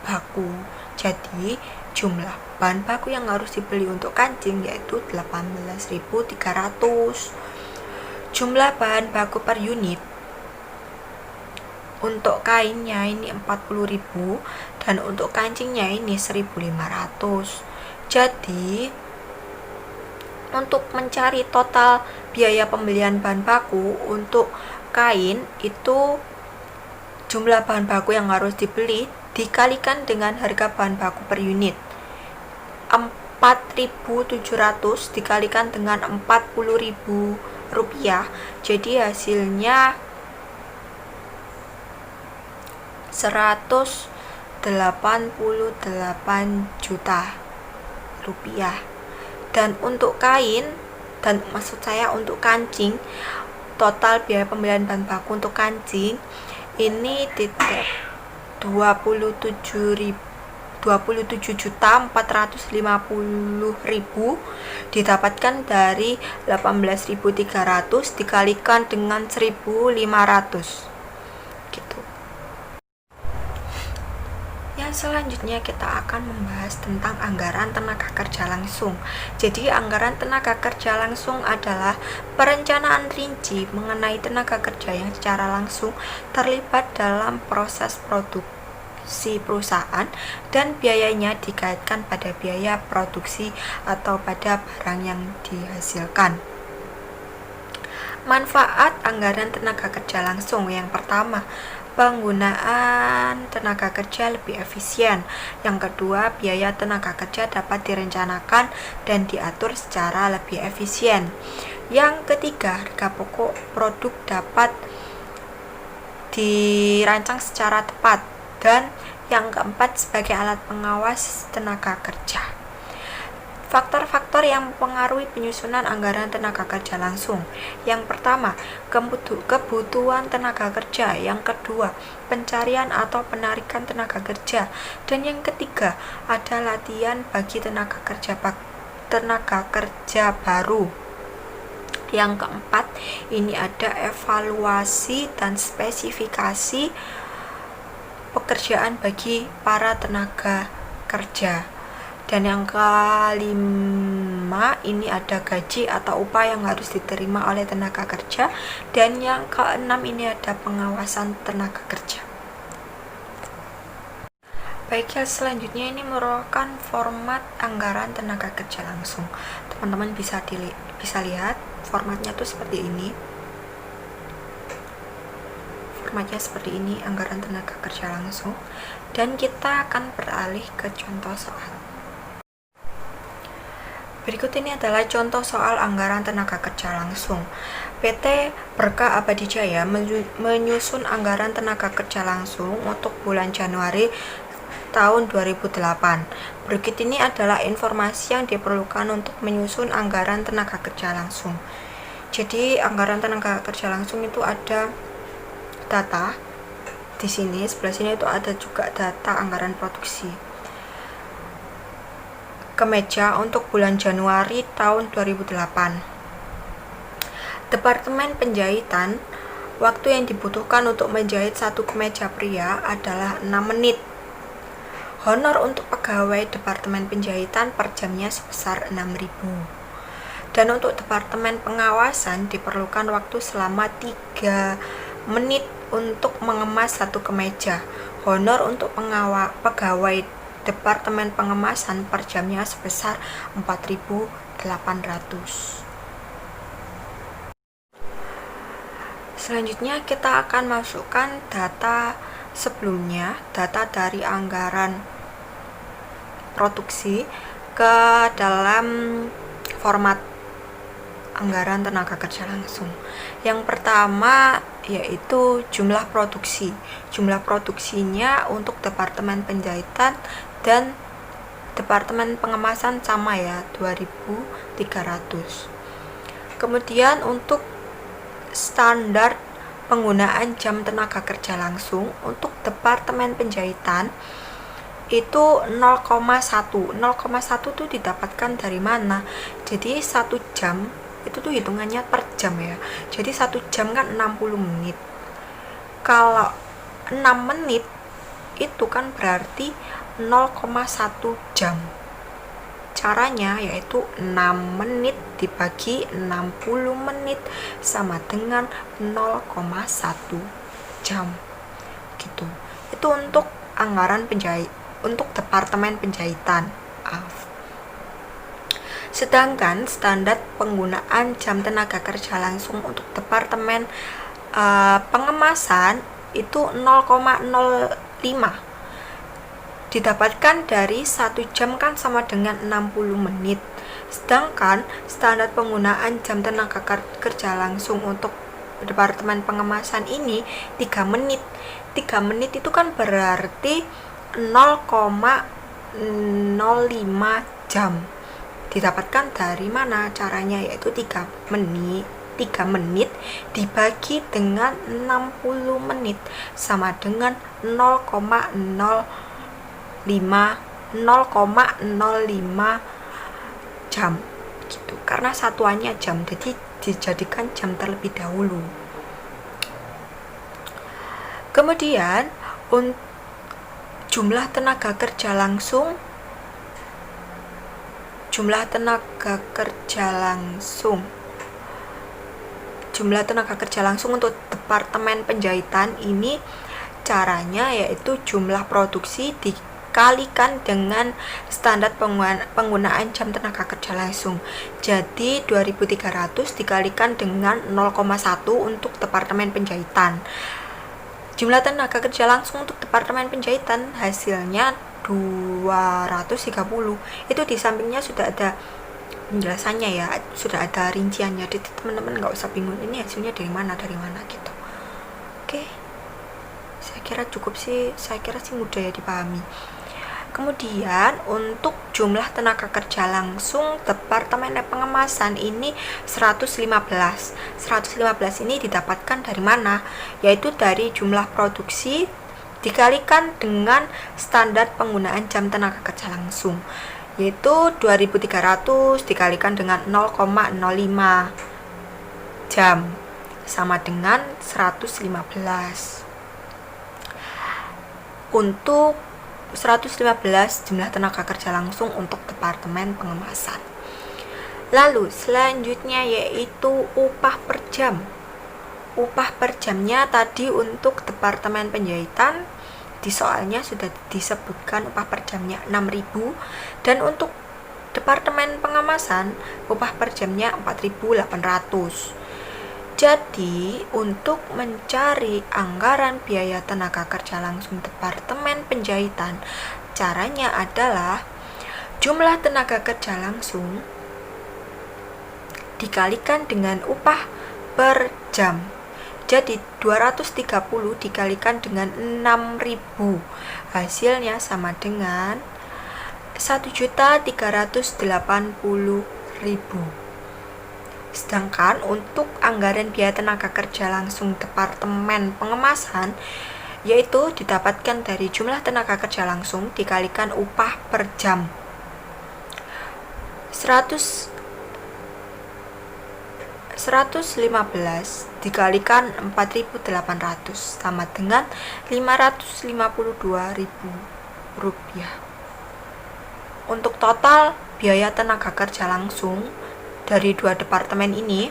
baku. Jadi jumlah bahan baku yang harus dibeli untuk kancing yaitu 18.300. Jumlah bahan baku per unit untuk kainnya ini 40.000 dan untuk kancingnya ini 1.500. Jadi untuk mencari total biaya pembelian bahan baku untuk kain itu jumlah bahan baku yang harus dibeli dikalikan dengan harga bahan baku per unit. 4.700 dikalikan dengan 40.000 rupiah, jadi hasilnya 188 juta rupiah. Dan untuk kain, dan maksud saya untuk kancing, total biaya pembelian bahan baku untuk kancing ini tidak 27.000 27.450.000 didapatkan dari 18.300 dikalikan dengan 1.500 gitu. Yang selanjutnya kita akan membahas tentang anggaran tenaga kerja langsung. Jadi anggaran tenaga kerja langsung adalah perencanaan rinci mengenai tenaga kerja yang secara langsung terlibat dalam proses produksi perusahaan dan biayanya dikaitkan pada biaya produksi atau pada barang yang dihasilkan. Manfaat anggaran tenaga kerja langsung yang pertama, penggunaan tenaga kerja lebih efisien. Yang kedua, biaya tenaga kerja dapat direncanakan dan diatur secara lebih efisien. Yang ketiga, harga pokok produk dapat dirancang secara tepat. Dan yang keempat, sebagai alat pengawas tenaga kerja. Faktor-faktor yang mempengaruhi penyusunan anggaran tenaga kerja langsung. Yang pertama, kebutuhan tenaga kerja. Yang kedua, pencarian atau penarikan tenaga kerja. Dan yang ketiga, ada latihan bagi tenaga kerja baru. Yang keempat, ini ada evaluasi dan spesifikasi pekerjaan bagi para tenaga kerja. Dan yang kelima, ini ada gaji atau upah yang harus diterima oleh tenaga kerja. Dan yang keenam, ini ada pengawasan tenaga kerja. Baik, selanjutnya ini merupakan format anggaran tenaga kerja langsung. Teman-teman bisa lihat formatnya tuh seperti ini. Formatnya seperti ini, anggaran tenaga kerja langsung. Dan kita akan beralih ke contoh soal. Berikut ini adalah contoh soal anggaran tenaga kerja langsung. PT Berkah Abadi Jaya menyusun anggaran tenaga kerja langsung untuk bulan Januari tahun 2008. Berikut ini adalah informasi yang diperlukan untuk menyusun anggaran tenaga kerja langsung. Jadi anggaran tenaga kerja langsung itu ada data di sini, sebelah sini itu ada juga data anggaran produksi. Kemeja untuk bulan Januari tahun 2008. Departemen penjahitan, waktu yang dibutuhkan untuk menjahit satu kemeja pria adalah 6 menit. Honor untuk pegawai departemen penjahitan per jamnya sebesar 6.000. Dan untuk departemen pengawasan diperlukan waktu selama 3 menit untuk mengemas satu kemeja. Honor untuk pegawai departemen pengemasan per jamnya sebesar 4.800. Selanjutnya kita akan masukkan data sebelumnya, data dari anggaran produksi ke dalam format anggaran tenaga kerja langsung. Yang pertama yaitu jumlah produksi. Jumlah produksinya untuk departemen penjahitan dan departemen pengemasan sama ya, 2.300. Kemudian untuk standar penggunaan jam tenaga kerja langsung untuk departemen penjahitan itu 0,1. 0,1 itu didapatkan dari mana? Jadi 1 jam itu tuh hitungannya per jam ya. Jadi 1 jam kan 60 menit. Kalau 6 menit itu kan berarti 0,1 jam. Caranya yaitu 6 menit dibagi 60 menit sama dengan 0,1 jam. Gitu. Itu untuk anggaran untuk departemen penjahitan. Sedangkan standar penggunaan jam tenaga kerja langsung untuk departemen pengemasan itu 0,05 didapatkan dari 1 jam kan sama dengan 60 menit. Sedangkan standar penggunaan jam tenaga kerja langsung untuk departemen pengemasan ini 3 menit. 3 menit itu kan berarti 0,05 jam. Didapatkan dari mana caranya? Yaitu 3 menit dibagi dengan 60 menit sama dengan 0,05 0,05 jam gitu, karena satuannya jam, jadi dijadikan jam terlebih dahulu. Kemudian jumlah tenaga kerja langsung untuk departemen penjahitan ini caranya yaitu jumlah produksi dikalikan dengan standar penggunaan jam tenaga kerja langsung. Jadi 2300 dikalikan dengan 0,1 untuk departemen penjahitan. Jumlah tenaga kerja langsung untuk departemen penjahitan hasilnya 230. Itu di sampingnya sudah ada penjelasannya ya, sudah ada rinciannya. Jadi teman-teman nggak usah bingung ini hasilnya dari mana gitu. Oke, saya kira sih mudah ya dipahami. Kemudian untuk jumlah tenaga kerja langsung departemen pengemasan ini 115 ini didapatkan dari mana? Yaitu dari jumlah produksi dikalikan dengan standar penggunaan jam tenaga kerja langsung, yaitu 2300 dikalikan dengan 0,05 jam sama dengan 115. Untuk 115 jumlah tenaga kerja langsung untuk departemen pengemasan. Lalu selanjutnya yaitu upah per jam. Upah per jamnya tadi untuk departemen penjahitan di soalnya sudah disebutkan upah per jamnya 6.000, dan untuk departemen pengemasan upah per jamnya 4.800. Jadi, untuk mencari anggaran biaya tenaga kerja langsung departemen penjahitan, caranya adalah jumlah tenaga kerja langsung dikalikan dengan upah per jam. Jadi 230 dikalikan dengan 6.000, hasilnya sama dengan 1.380.000. Sedangkan untuk anggaran biaya tenaga kerja langsung departemen pengemasan yaitu didapatkan dari jumlah tenaga kerja langsung dikalikan upah per jam. 115 dikalikan 4.800 sama dengan 552.000 rupiah. Untuk total biaya tenaga kerja langsung dari dua departemen ini,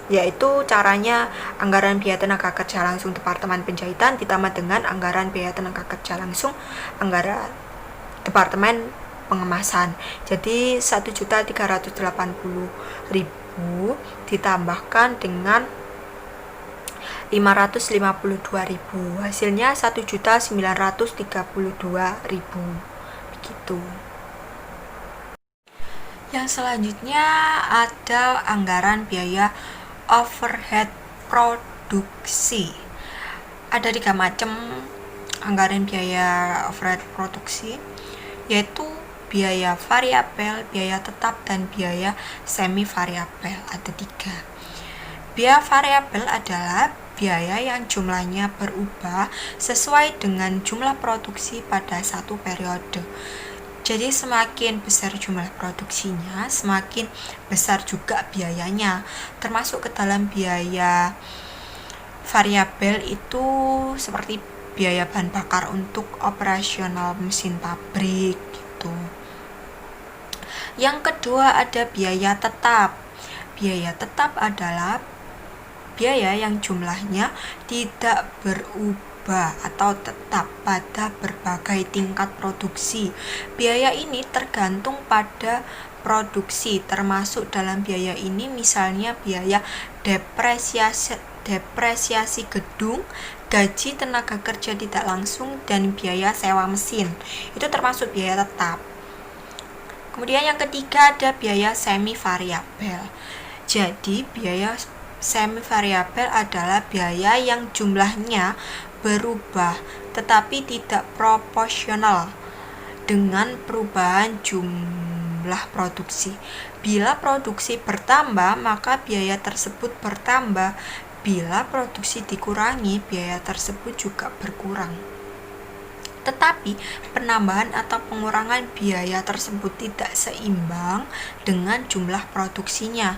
yaitu caranya anggaran biaya tenaga kerja langsung departemen penjahitan ditambah dengan anggaran biaya tenaga kerja langsung anggaran departemen pengemasan. Jadi 1.380.000 ditambahkan dengan 552.000, hasilnya 1.932.000 begitu. Yang selanjutnya ada anggaran biaya overhead produksi. Ada 3 macam anggaran biaya overhead produksi, yaitu biaya variabel, biaya tetap, dan biaya semi variabel. Ada 3. Biaya variabel adalah biaya yang jumlahnya berubah sesuai dengan jumlah produksi pada satu periode. Jadi semakin besar jumlah produksinya, semakin besar juga biayanya. Termasuk ke dalam biaya variabel itu seperti biaya bahan bakar untuk operasional mesin pabrik gitu. Yang kedua ada biaya tetap. Biaya tetap adalah biaya yang jumlahnya tidak berubah atau tetap pada berbagai tingkat produksi. Biaya ini tergantung pada produksi, termasuk dalam biaya ini misalnya biaya depresiasi gedung, gaji tenaga kerja tidak langsung, dan biaya sewa mesin. Itu termasuk biaya tetap. Kemudian yang ketiga ada biaya semi variabel. Jadi biaya semi variabel adalah biaya yang jumlahnya berubah tetapi tidak proporsional dengan perubahan jumlah produksi. Bila produksi bertambah, maka biaya tersebut bertambah. Bila produksi dikurangi, biaya tersebut juga berkurang. Tetapi penambahan atau pengurangan biaya tersebut tidak seimbang dengan jumlah produksinya.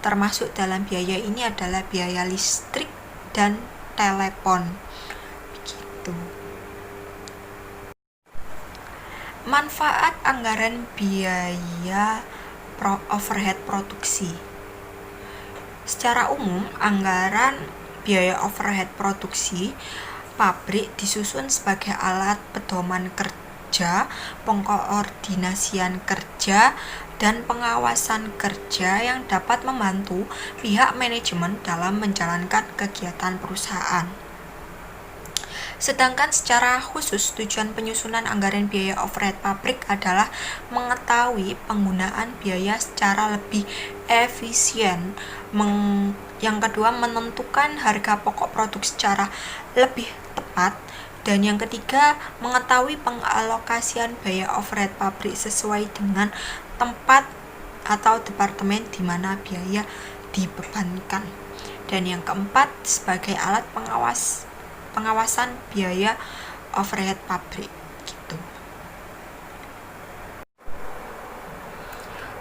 Termasuk dalam biaya ini adalah biaya listrik dan telepon. Begitu. Manfaat anggaran biaya overhead produksi. Secara umum, anggaran biaya overhead produksi pabrik disusun sebagai alat pedoman kerja, pengkoordinasian kerja, dan pengawasan kerja yang dapat membantu pihak manajemen dalam menjalankan kegiatan perusahaan. Sedangkan secara khusus, tujuan penyusunan anggaran biaya overhead pabrik adalah mengetahui penggunaan biaya secara lebih efisien. Yang kedua, menentukan harga pokok produk secara lebih tepat. Dan yang ketiga, mengetahui pengalokasian biaya overhead pabrik sesuai dengan tempat atau departemen di mana biaya dibebankan. Dan yang keempat, sebagai alat pengawasan biaya overhead pabrik. Gitu.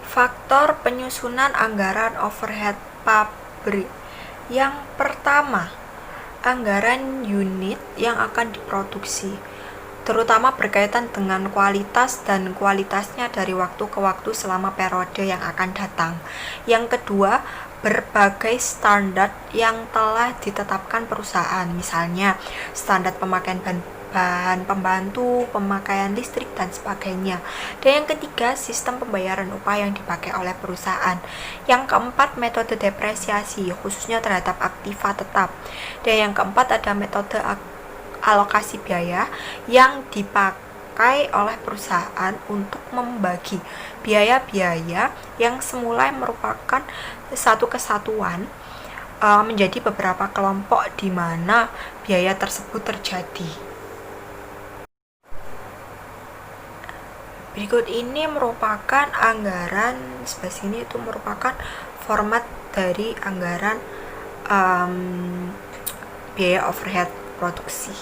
Faktor penyusunan anggaran overhead pabrik. Yang pertama, anggaran unit yang akan diproduksi, terutama berkaitan dengan kualitas dan kualitasnya dari waktu ke waktu selama periode yang akan datang. Yang kedua, berbagai standar yang telah ditetapkan perusahaan, misalnya standar pemakaian bahan pembantu, pemakaian listrik, dan sebagainya. Dan yang ketiga, sistem pembayaran upah yang dipakai oleh perusahaan. Yang keempat, metode depresiasi, khususnya terhadap aktiva tetap. Dan yang keempat, ada metode alokasi biaya yang dipakai oleh perusahaan untuk membagi biaya-biaya yang semula merupakan satu kesatuan menjadi beberapa kelompok di mana biaya tersebut terjadi. Berikut ini merupakan anggaran, sebelah sini itu merupakan format dari anggaran biaya overhead produksi.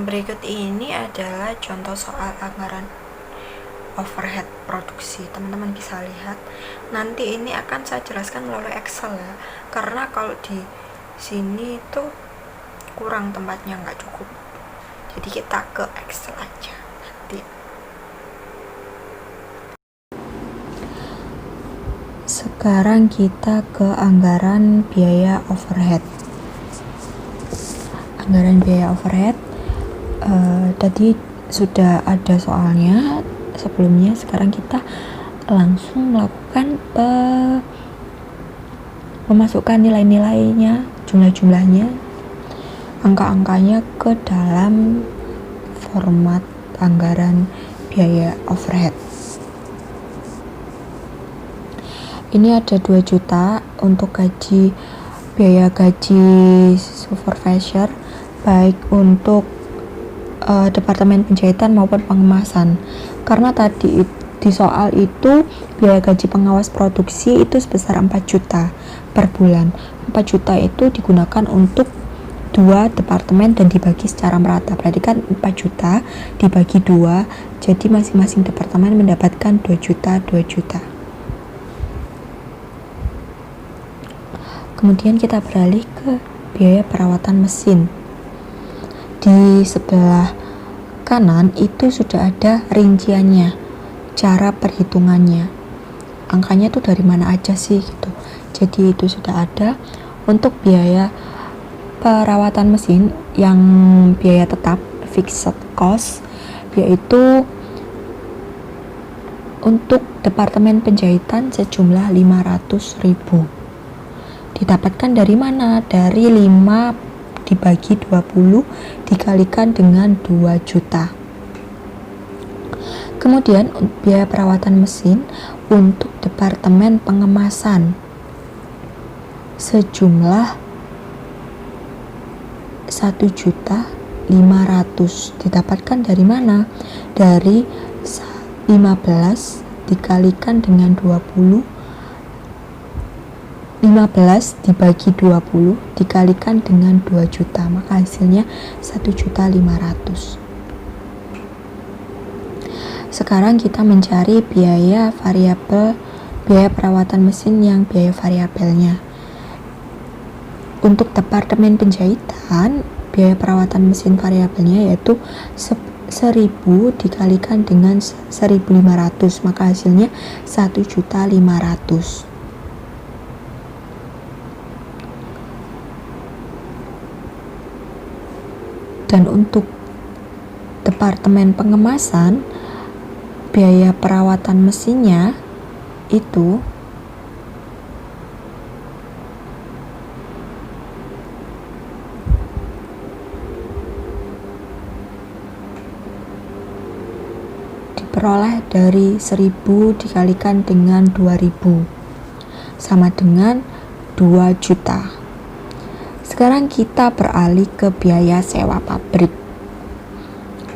Berikut ini adalah contoh soal anggaran overhead produksi. Teman-teman bisa lihat. Nanti ini akan saya jelaskan melalui Excel ya, karena kalau di sini itu kurang tempatnya, nggak cukup. Jadi kita ke Excel aja nanti. Sekarang kita ke anggaran biaya overhead. Anggaran biaya overhead tadi sudah ada soalnya sebelumnya. Sekarang kita langsung melakukan memasukkan nilai-nilainya, jumlah-jumlahnya, angka-angkanya ke dalam format anggaran biaya overhead. Ini ada 2 juta untuk biaya gaji supervisor, baik untuk departemen penjahitan maupun pengemasan. Karena tadi di soal itu biaya gaji pengawas produksi itu sebesar 4 juta per bulan. 4 juta itu digunakan untuk 2 departemen dan dibagi secara merata. Berarti kan 4 juta dibagi 2, jadi masing-masing departemen mendapatkan 2 juta, 2 juta. Kemudian kita beralih ke biaya perawatan mesin. Di sebelah kanan itu sudah ada rinciannya, cara perhitungannya. Angkanya tuh dari mana aja sih gitu. Jadi itu sudah ada untuk biaya perawatan mesin yang biaya tetap fixed cost, yaitu untuk departemen penjahitan sejumlah 500.000. Didapatkan dari mana? Dari 5 dibagi 20 dikalikan dengan 2 juta. Kemudian biaya perawatan mesin untuk departemen pengemasan sejumlah 1.500.000. Didapatkan dari mana? Dari 15 dikalikan dengan 20, 15 dibagi 20 dikalikan dengan 2 juta, maka hasilnya 1.500.000. Sekarang kita mencari biaya perawatan mesin yang biaya variabelnya. Untuk departemen penjahitan, biaya perawatan mesin variabelnya yaitu 1.000 dikalikan dengan 1.500, maka hasilnya 1.500.000. Dan untuk departemen pengemasan, biaya perawatan mesinnya itu diperoleh dari 1.000 dikalikan dengan 2.000 sama dengan 2 juta. Sekarang kita beralih ke biaya sewa pabrik.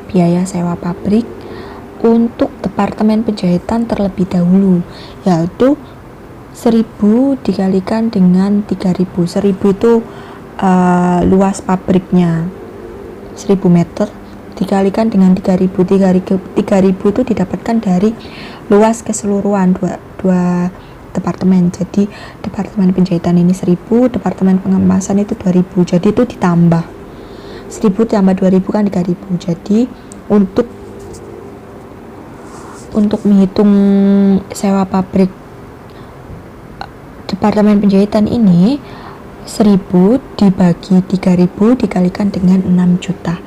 Biaya sewa pabrik untuk departemen penjahitan terlebih dahulu, yaitu 1.000 dikalikan dengan 3.000. 1.000 itu luas pabriknya 1.000 meter dikalikan dengan 3.000. 3.000 itu didapatkan dari luas keseluruhan dua departemen. Jadi departemen penjahitan ini 1.000, departemen pengemasan itu 2.000. Jadi itu ditambah 1.000 tambah 2.000 kan 3.000. Jadi untuk menghitung sewa pabrik departemen penjahitan ini, 1.000 dibagi 3.000 dikalikan dengan 6 juta.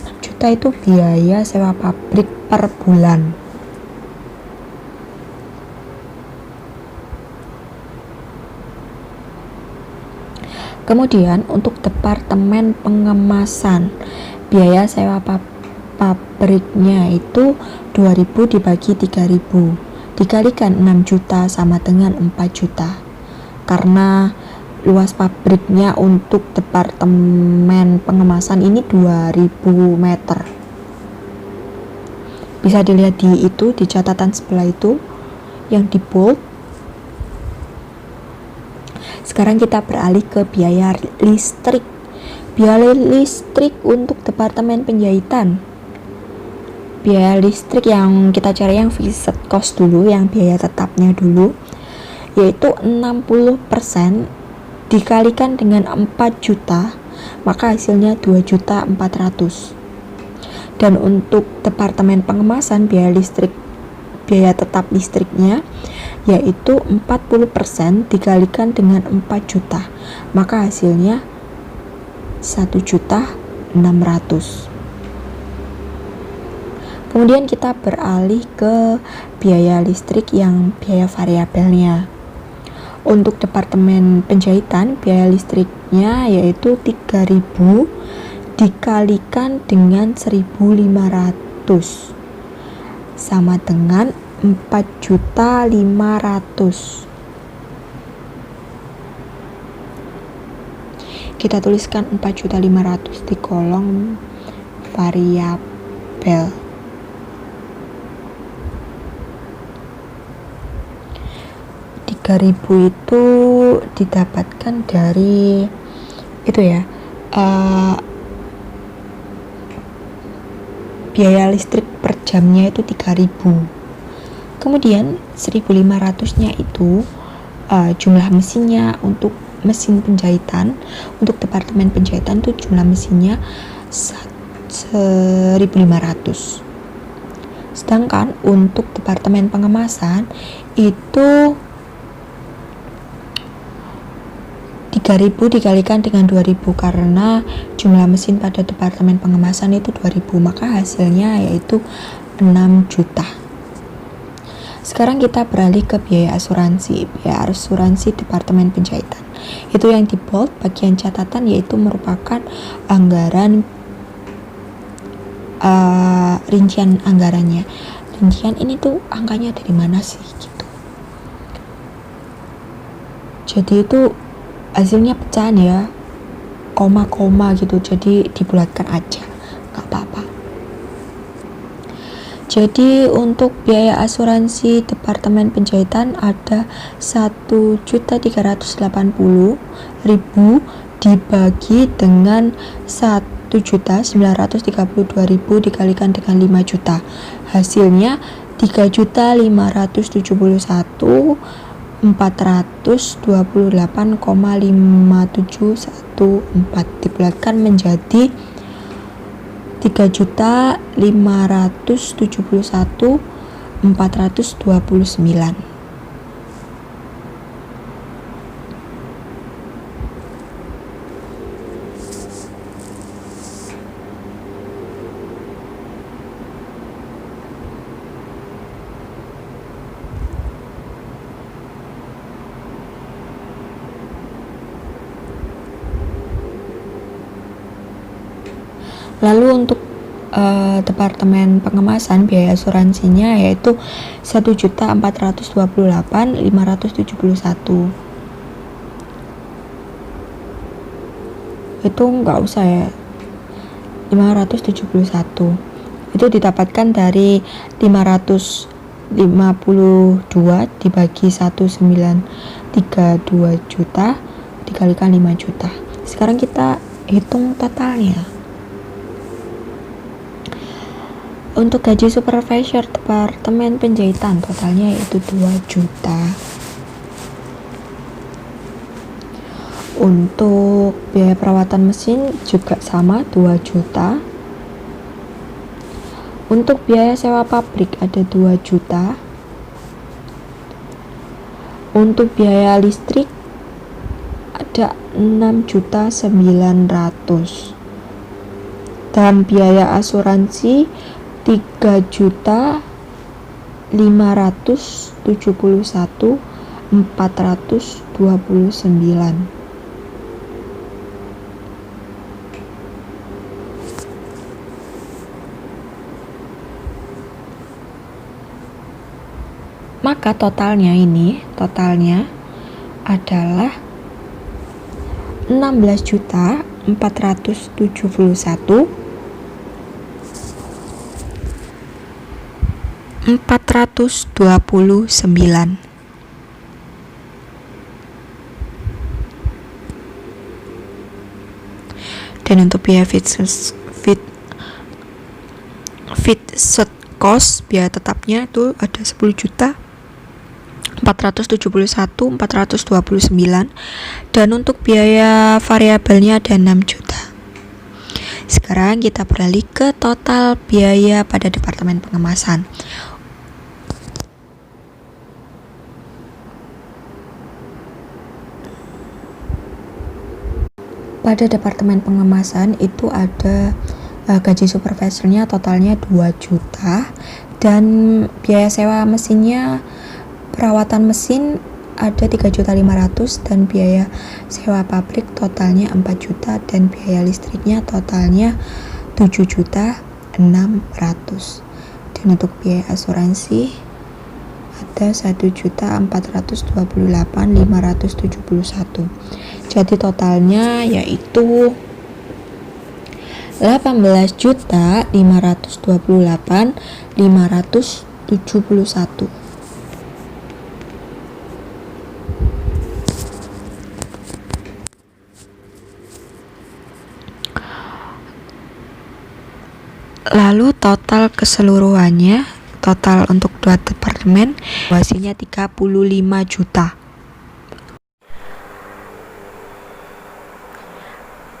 6 juta itu biaya sewa pabrik per bulan. Kemudian untuk departemen pengemasan, biaya sewa pabriknya itu 2.000 dibagi 3.000 dikalikan 6 juta sama dengan 4 juta. Karena luas pabriknya untuk departemen pengemasan ini 2.000 meter. Bisa dilihat di catatan sebelah itu yang di bold. Sekarang kita beralih ke biaya listrik. Biaya listrik untuk departemen penjahitan. Biaya listrik yang kita cari yang fixed cost dulu, yang biaya tetapnya dulu, yaitu 60% dikalikan dengan 4 juta, maka hasilnya 2.400.000. Dan untuk departemen pengemasan, biaya tetap listriknya yaitu 40% dikalikan dengan 4 juta, maka hasilnya 1.600.000. Kemudian kita beralih ke biaya listrik yang biaya variabelnya. Untuk departemen penjahitan, biaya listriknya yaitu 3.000 dikalikan dengan 1.500 sama dengan 4.500.000. Kita tuliskan 4.500.000 di kolom variabel. Rp3.000 itu didapatkan dari itu ya, biaya listrik per jamnya itu 3.000. Kemudian 1.500-nya itu jumlah mesinnya. Untuk mesin penjahitan, untuk departemen penjahitan itu jumlah mesinnya 1.500. Sedangkan untuk departemen pengemasan itu 3.000 dikalikan dengan 2.000 karena jumlah mesin pada departemen pengemasan itu 2.000, maka hasilnya yaitu 6 juta. Sekarang kita beralih ke biaya asuransi. Biaya asuransi departemen penjahitan itu yang di bold bagian catatan, yaitu merupakan anggaran rincian anggarannya. Rincian ini tuh angkanya dari mana sih gitu. Jadi itu hasilnya pecahan ya, koma-koma gitu, jadi dibulatkan aja, gak apa-apa. Jadi untuk biaya asuransi Departemen Penjahitan ada 1.380.000 dibagi dengan 1.932.000 dikalikan dengan 5 juta. Hasilnya 3.571.428,5714 dibulatkan menjadi 3.571.429. Lalu untuk Departemen Pengemasan biaya asuransinya yaitu 1.428.571. Itu enggak usah ya, 571 itu didapatkan dari 552 dibagi 1932 juta dikalikan 5 juta. Sekarang kita hitung totalnya. Untuk gaji supervisor Departemen Penjahitan totalnya yaitu 2 juta. Untuk biaya perawatan mesin juga sama 2 juta. Untuk biaya sewa pabrik ada 2 juta. Untuk biaya listrik ada 6.900.000. Dan biaya asuransi 3.571.429. Maka totalnya adalah 16.471.429. Dan untuk biaya fixed cost biaya tetapnya itu ada 10.471.429 dan untuk biaya variabelnya ada 6 juta. Sekarang kita beralih ke total biaya pada Departemen Pengemasan. Pada Departemen Pengemasan itu ada gaji supervisornya totalnya 2 juta dan biaya sewa mesinnya perawatan mesin ada 3.500.000 dan biaya sewa pabrik totalnya 4 juta dan biaya listriknya totalnya 7.600.000. Dan untuk biaya asuransi ada 1.428.571. Jadi totalnya yaitu 18.528.571. Lalu total keseluruhannya, total untuk 2 departemen, hasilnya 35 juta.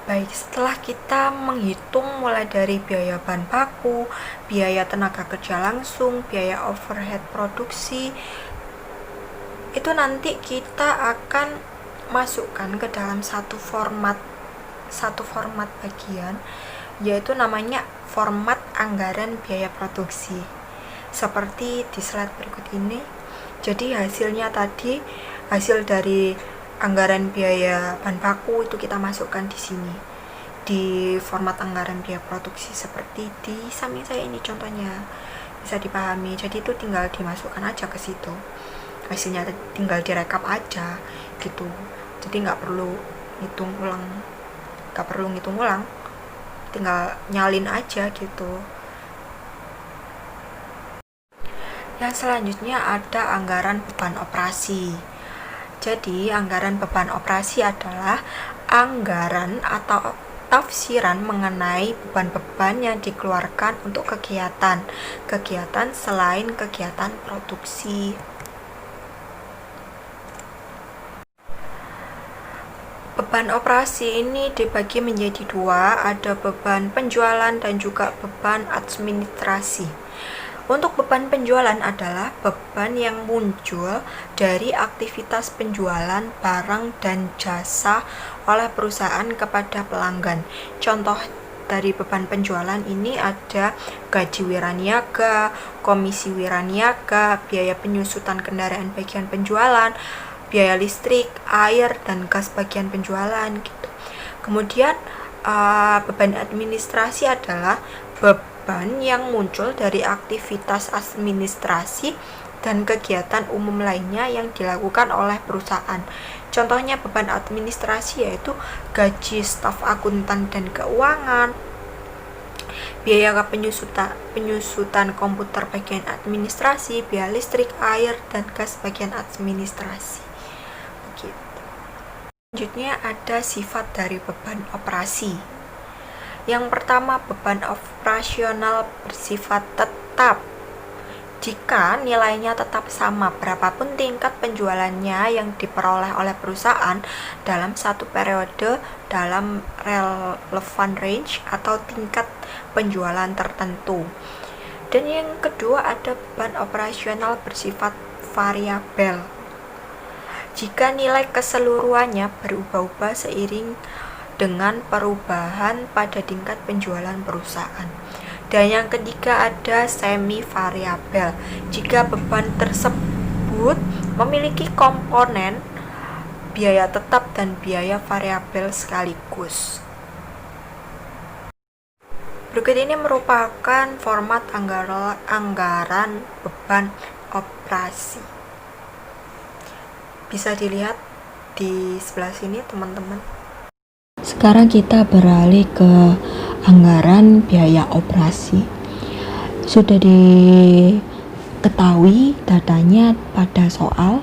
Baik, setelah kita menghitung mulai dari biaya bahan baku, biaya tenaga kerja langsung, biaya overhead produksi, itu nanti kita akan masukkan ke dalam satu format bagian, yaitu namanya format anggaran biaya produksi. Seperti di slide berikut ini. Jadi hasilnya tadi, hasil dari anggaran biaya bahan baku itu kita masukkan di sini di format anggaran biaya produksi seperti di samping saya ini contohnya, bisa dipahami. Jadi itu tinggal dimasukkan aja ke situ, hasilnya tinggal direkap aja gitu. Jadi nggak perlu ngitung ulang, tinggal nyalin aja gitu. Yang selanjutnya ada anggaran beban operasi. Jadi, anggaran beban operasi adalah anggaran atau tafsiran mengenai beban-beban yang dikeluarkan untuk kegiatan selain kegiatan produksi. Beban operasi ini dibagi menjadi dua, ada beban penjualan dan juga beban administrasi. Untuk beban penjualan adalah beban yang muncul dari aktivitas penjualan barang dan jasa oleh perusahaan kepada pelanggan. Contoh dari beban penjualan ini ada gaji wiraniaga, komisi wiraniaga, biaya penyusutan kendaraan bagian penjualan, biaya listrik, air, dan gas bagian penjualan gitu. Kemudian beban administrasi adalah beban yang muncul dari aktivitas administrasi dan kegiatan umum lainnya yang dilakukan oleh perusahaan. Contohnya beban administrasi yaitu gaji staf akuntan dan keuangan, biaya penyusutan komputer bagian administrasi, biaya listrik, air, dan gas bagian administrasi. Begitu. Selanjutnya ada sifat dari beban operasi. Yang pertama, beban operasional bersifat tetap. Jika nilainya tetap sama berapapun tingkat penjualannya yang diperoleh oleh perusahaan dalam satu periode dalam relevan range atau tingkat penjualan tertentu. Dan yang kedua ada beban operasional bersifat variabel. Jika nilai keseluruhannya berubah-ubah seiring dengan perubahan pada tingkat penjualan perusahaan. Dan yang ketiga ada semi variabel. Jika beban tersebut memiliki komponen biaya tetap dan biaya variabel sekaligus. Berikut ini merupakan format anggaran beban operasi. Bisa dilihat di sebelah sini, teman-teman. Sekarang kita beralih ke anggaran biaya operasi. Sudah diketahui datanya pada soal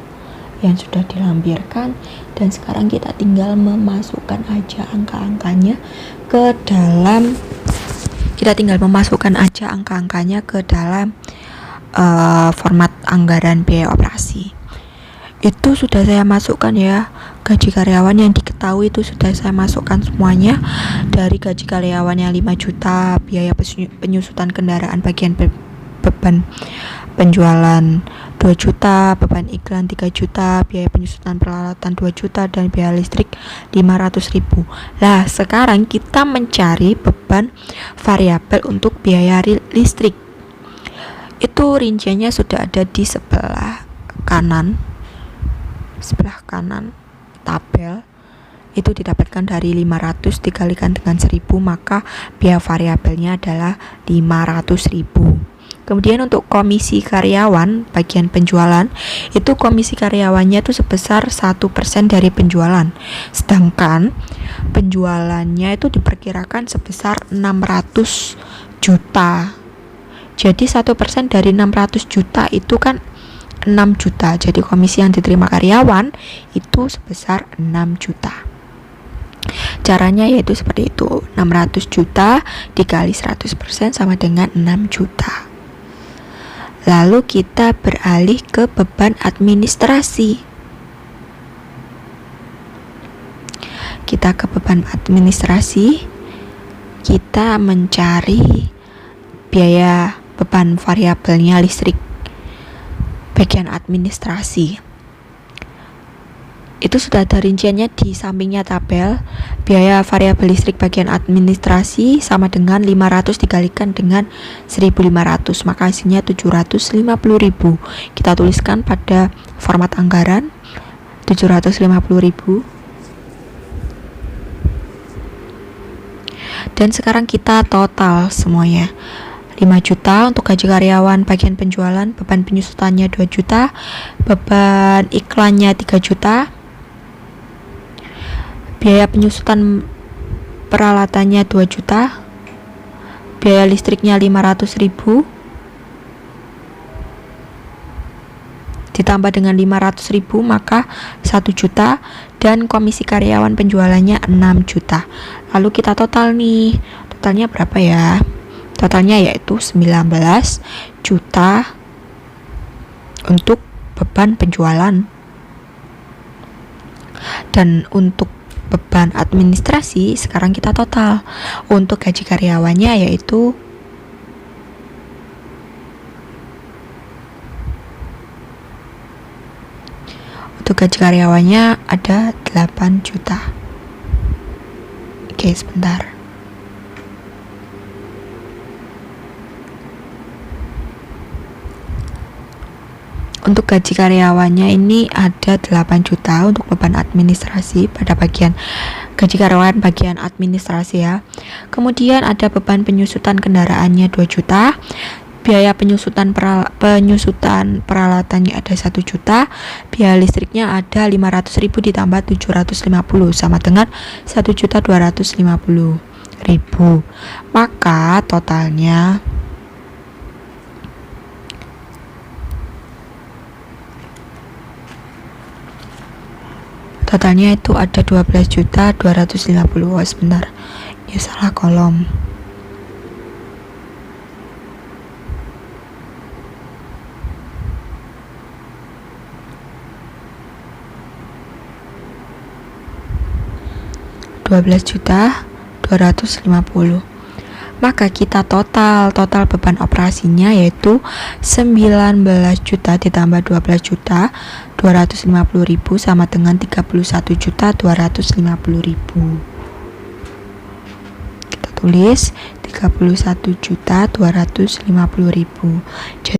yang sudah dilampirkan, dan sekarang kita tinggal memasukkan aja angka-angkanya ke dalam format anggaran biaya operasi. Itu sudah saya masukkan ya. Gaji karyawan yang diketahui itu sudah saya masukkan semuanya. Dari gaji karyawan yang 5 juta, biaya penyusutan kendaraan bagian beban penjualan 2 juta, beban iklan 3 juta, biaya penyusutan peralatan 2 juta, dan biaya listrik 500.000. Lah, sekarang kita mencari beban variabel untuk biaya listrik. Itu rinciannya sudah ada di sebelah kanan tabel. Itu didapatkan dari 500 dikalikan dengan 1000, maka biaya variabelnya adalah 500.000. Kemudian untuk komisi karyawan bagian penjualan, itu komisi karyawannya itu sebesar 1% dari penjualan. Sedangkan penjualannya itu diperkirakan sebesar 600 juta. Jadi 1% dari 600 juta itu kan 6 juta. Jadi komisi yang diterima karyawan itu sebesar 6 juta. Caranya yaitu seperti itu. 600 juta dikali 100% sama dengan 6 juta. Lalu kita beralih ke beban administrasi. Kita ke beban administrasi. Kita mencari biaya beban variabelnya listrik bagian administrasi. Itu sudah ada rinciannya di sampingnya tabel. Biaya variabel listrik bagian administrasi sama dengan 500 dikalikan dengan 1.500, maka hasilnya 750.000. Kita tuliskan pada format anggaran 750.000. Dan sekarang kita total semuanya. 5 juta untuk gaji karyawan bagian penjualan, beban penyusutannya 2 juta, beban iklannya 3 juta, biaya penyusutan peralatannya 2 juta, biaya listriknya 500.000, ditambah dengan 500.000 maka 1 juta, dan komisi karyawan penjualannya 6 juta. Lalu kita total nih, totalnya berapa ya? Totalnya yaitu 19 juta untuk beban penjualan. Dan untuk beban administrasi sekarang kita total. Untuk gaji karyawannya yaitu ada 8 juta. Oke, sebentar. Untuk gaji karyawannya ini ada 8 juta untuk beban administrasi pada bagian gaji karyawan bagian administrasi ya. Kemudian ada beban penyusutan kendaraannya 2 juta. Biaya penyusutan peralatannya ada 1 juta. Biaya listriknya ada 500.000 ditambah 750 sama dengan 1.250.000. Maka totalnya itu ada 12.250.000. Oh, sebentar, ya salah kolom. $12.250.000. Maka kita total beban operasinya yaitu 19 juta ditambah 12 juta 250.000 sama dengan 31.250.000. Kita tulis 31.250.000.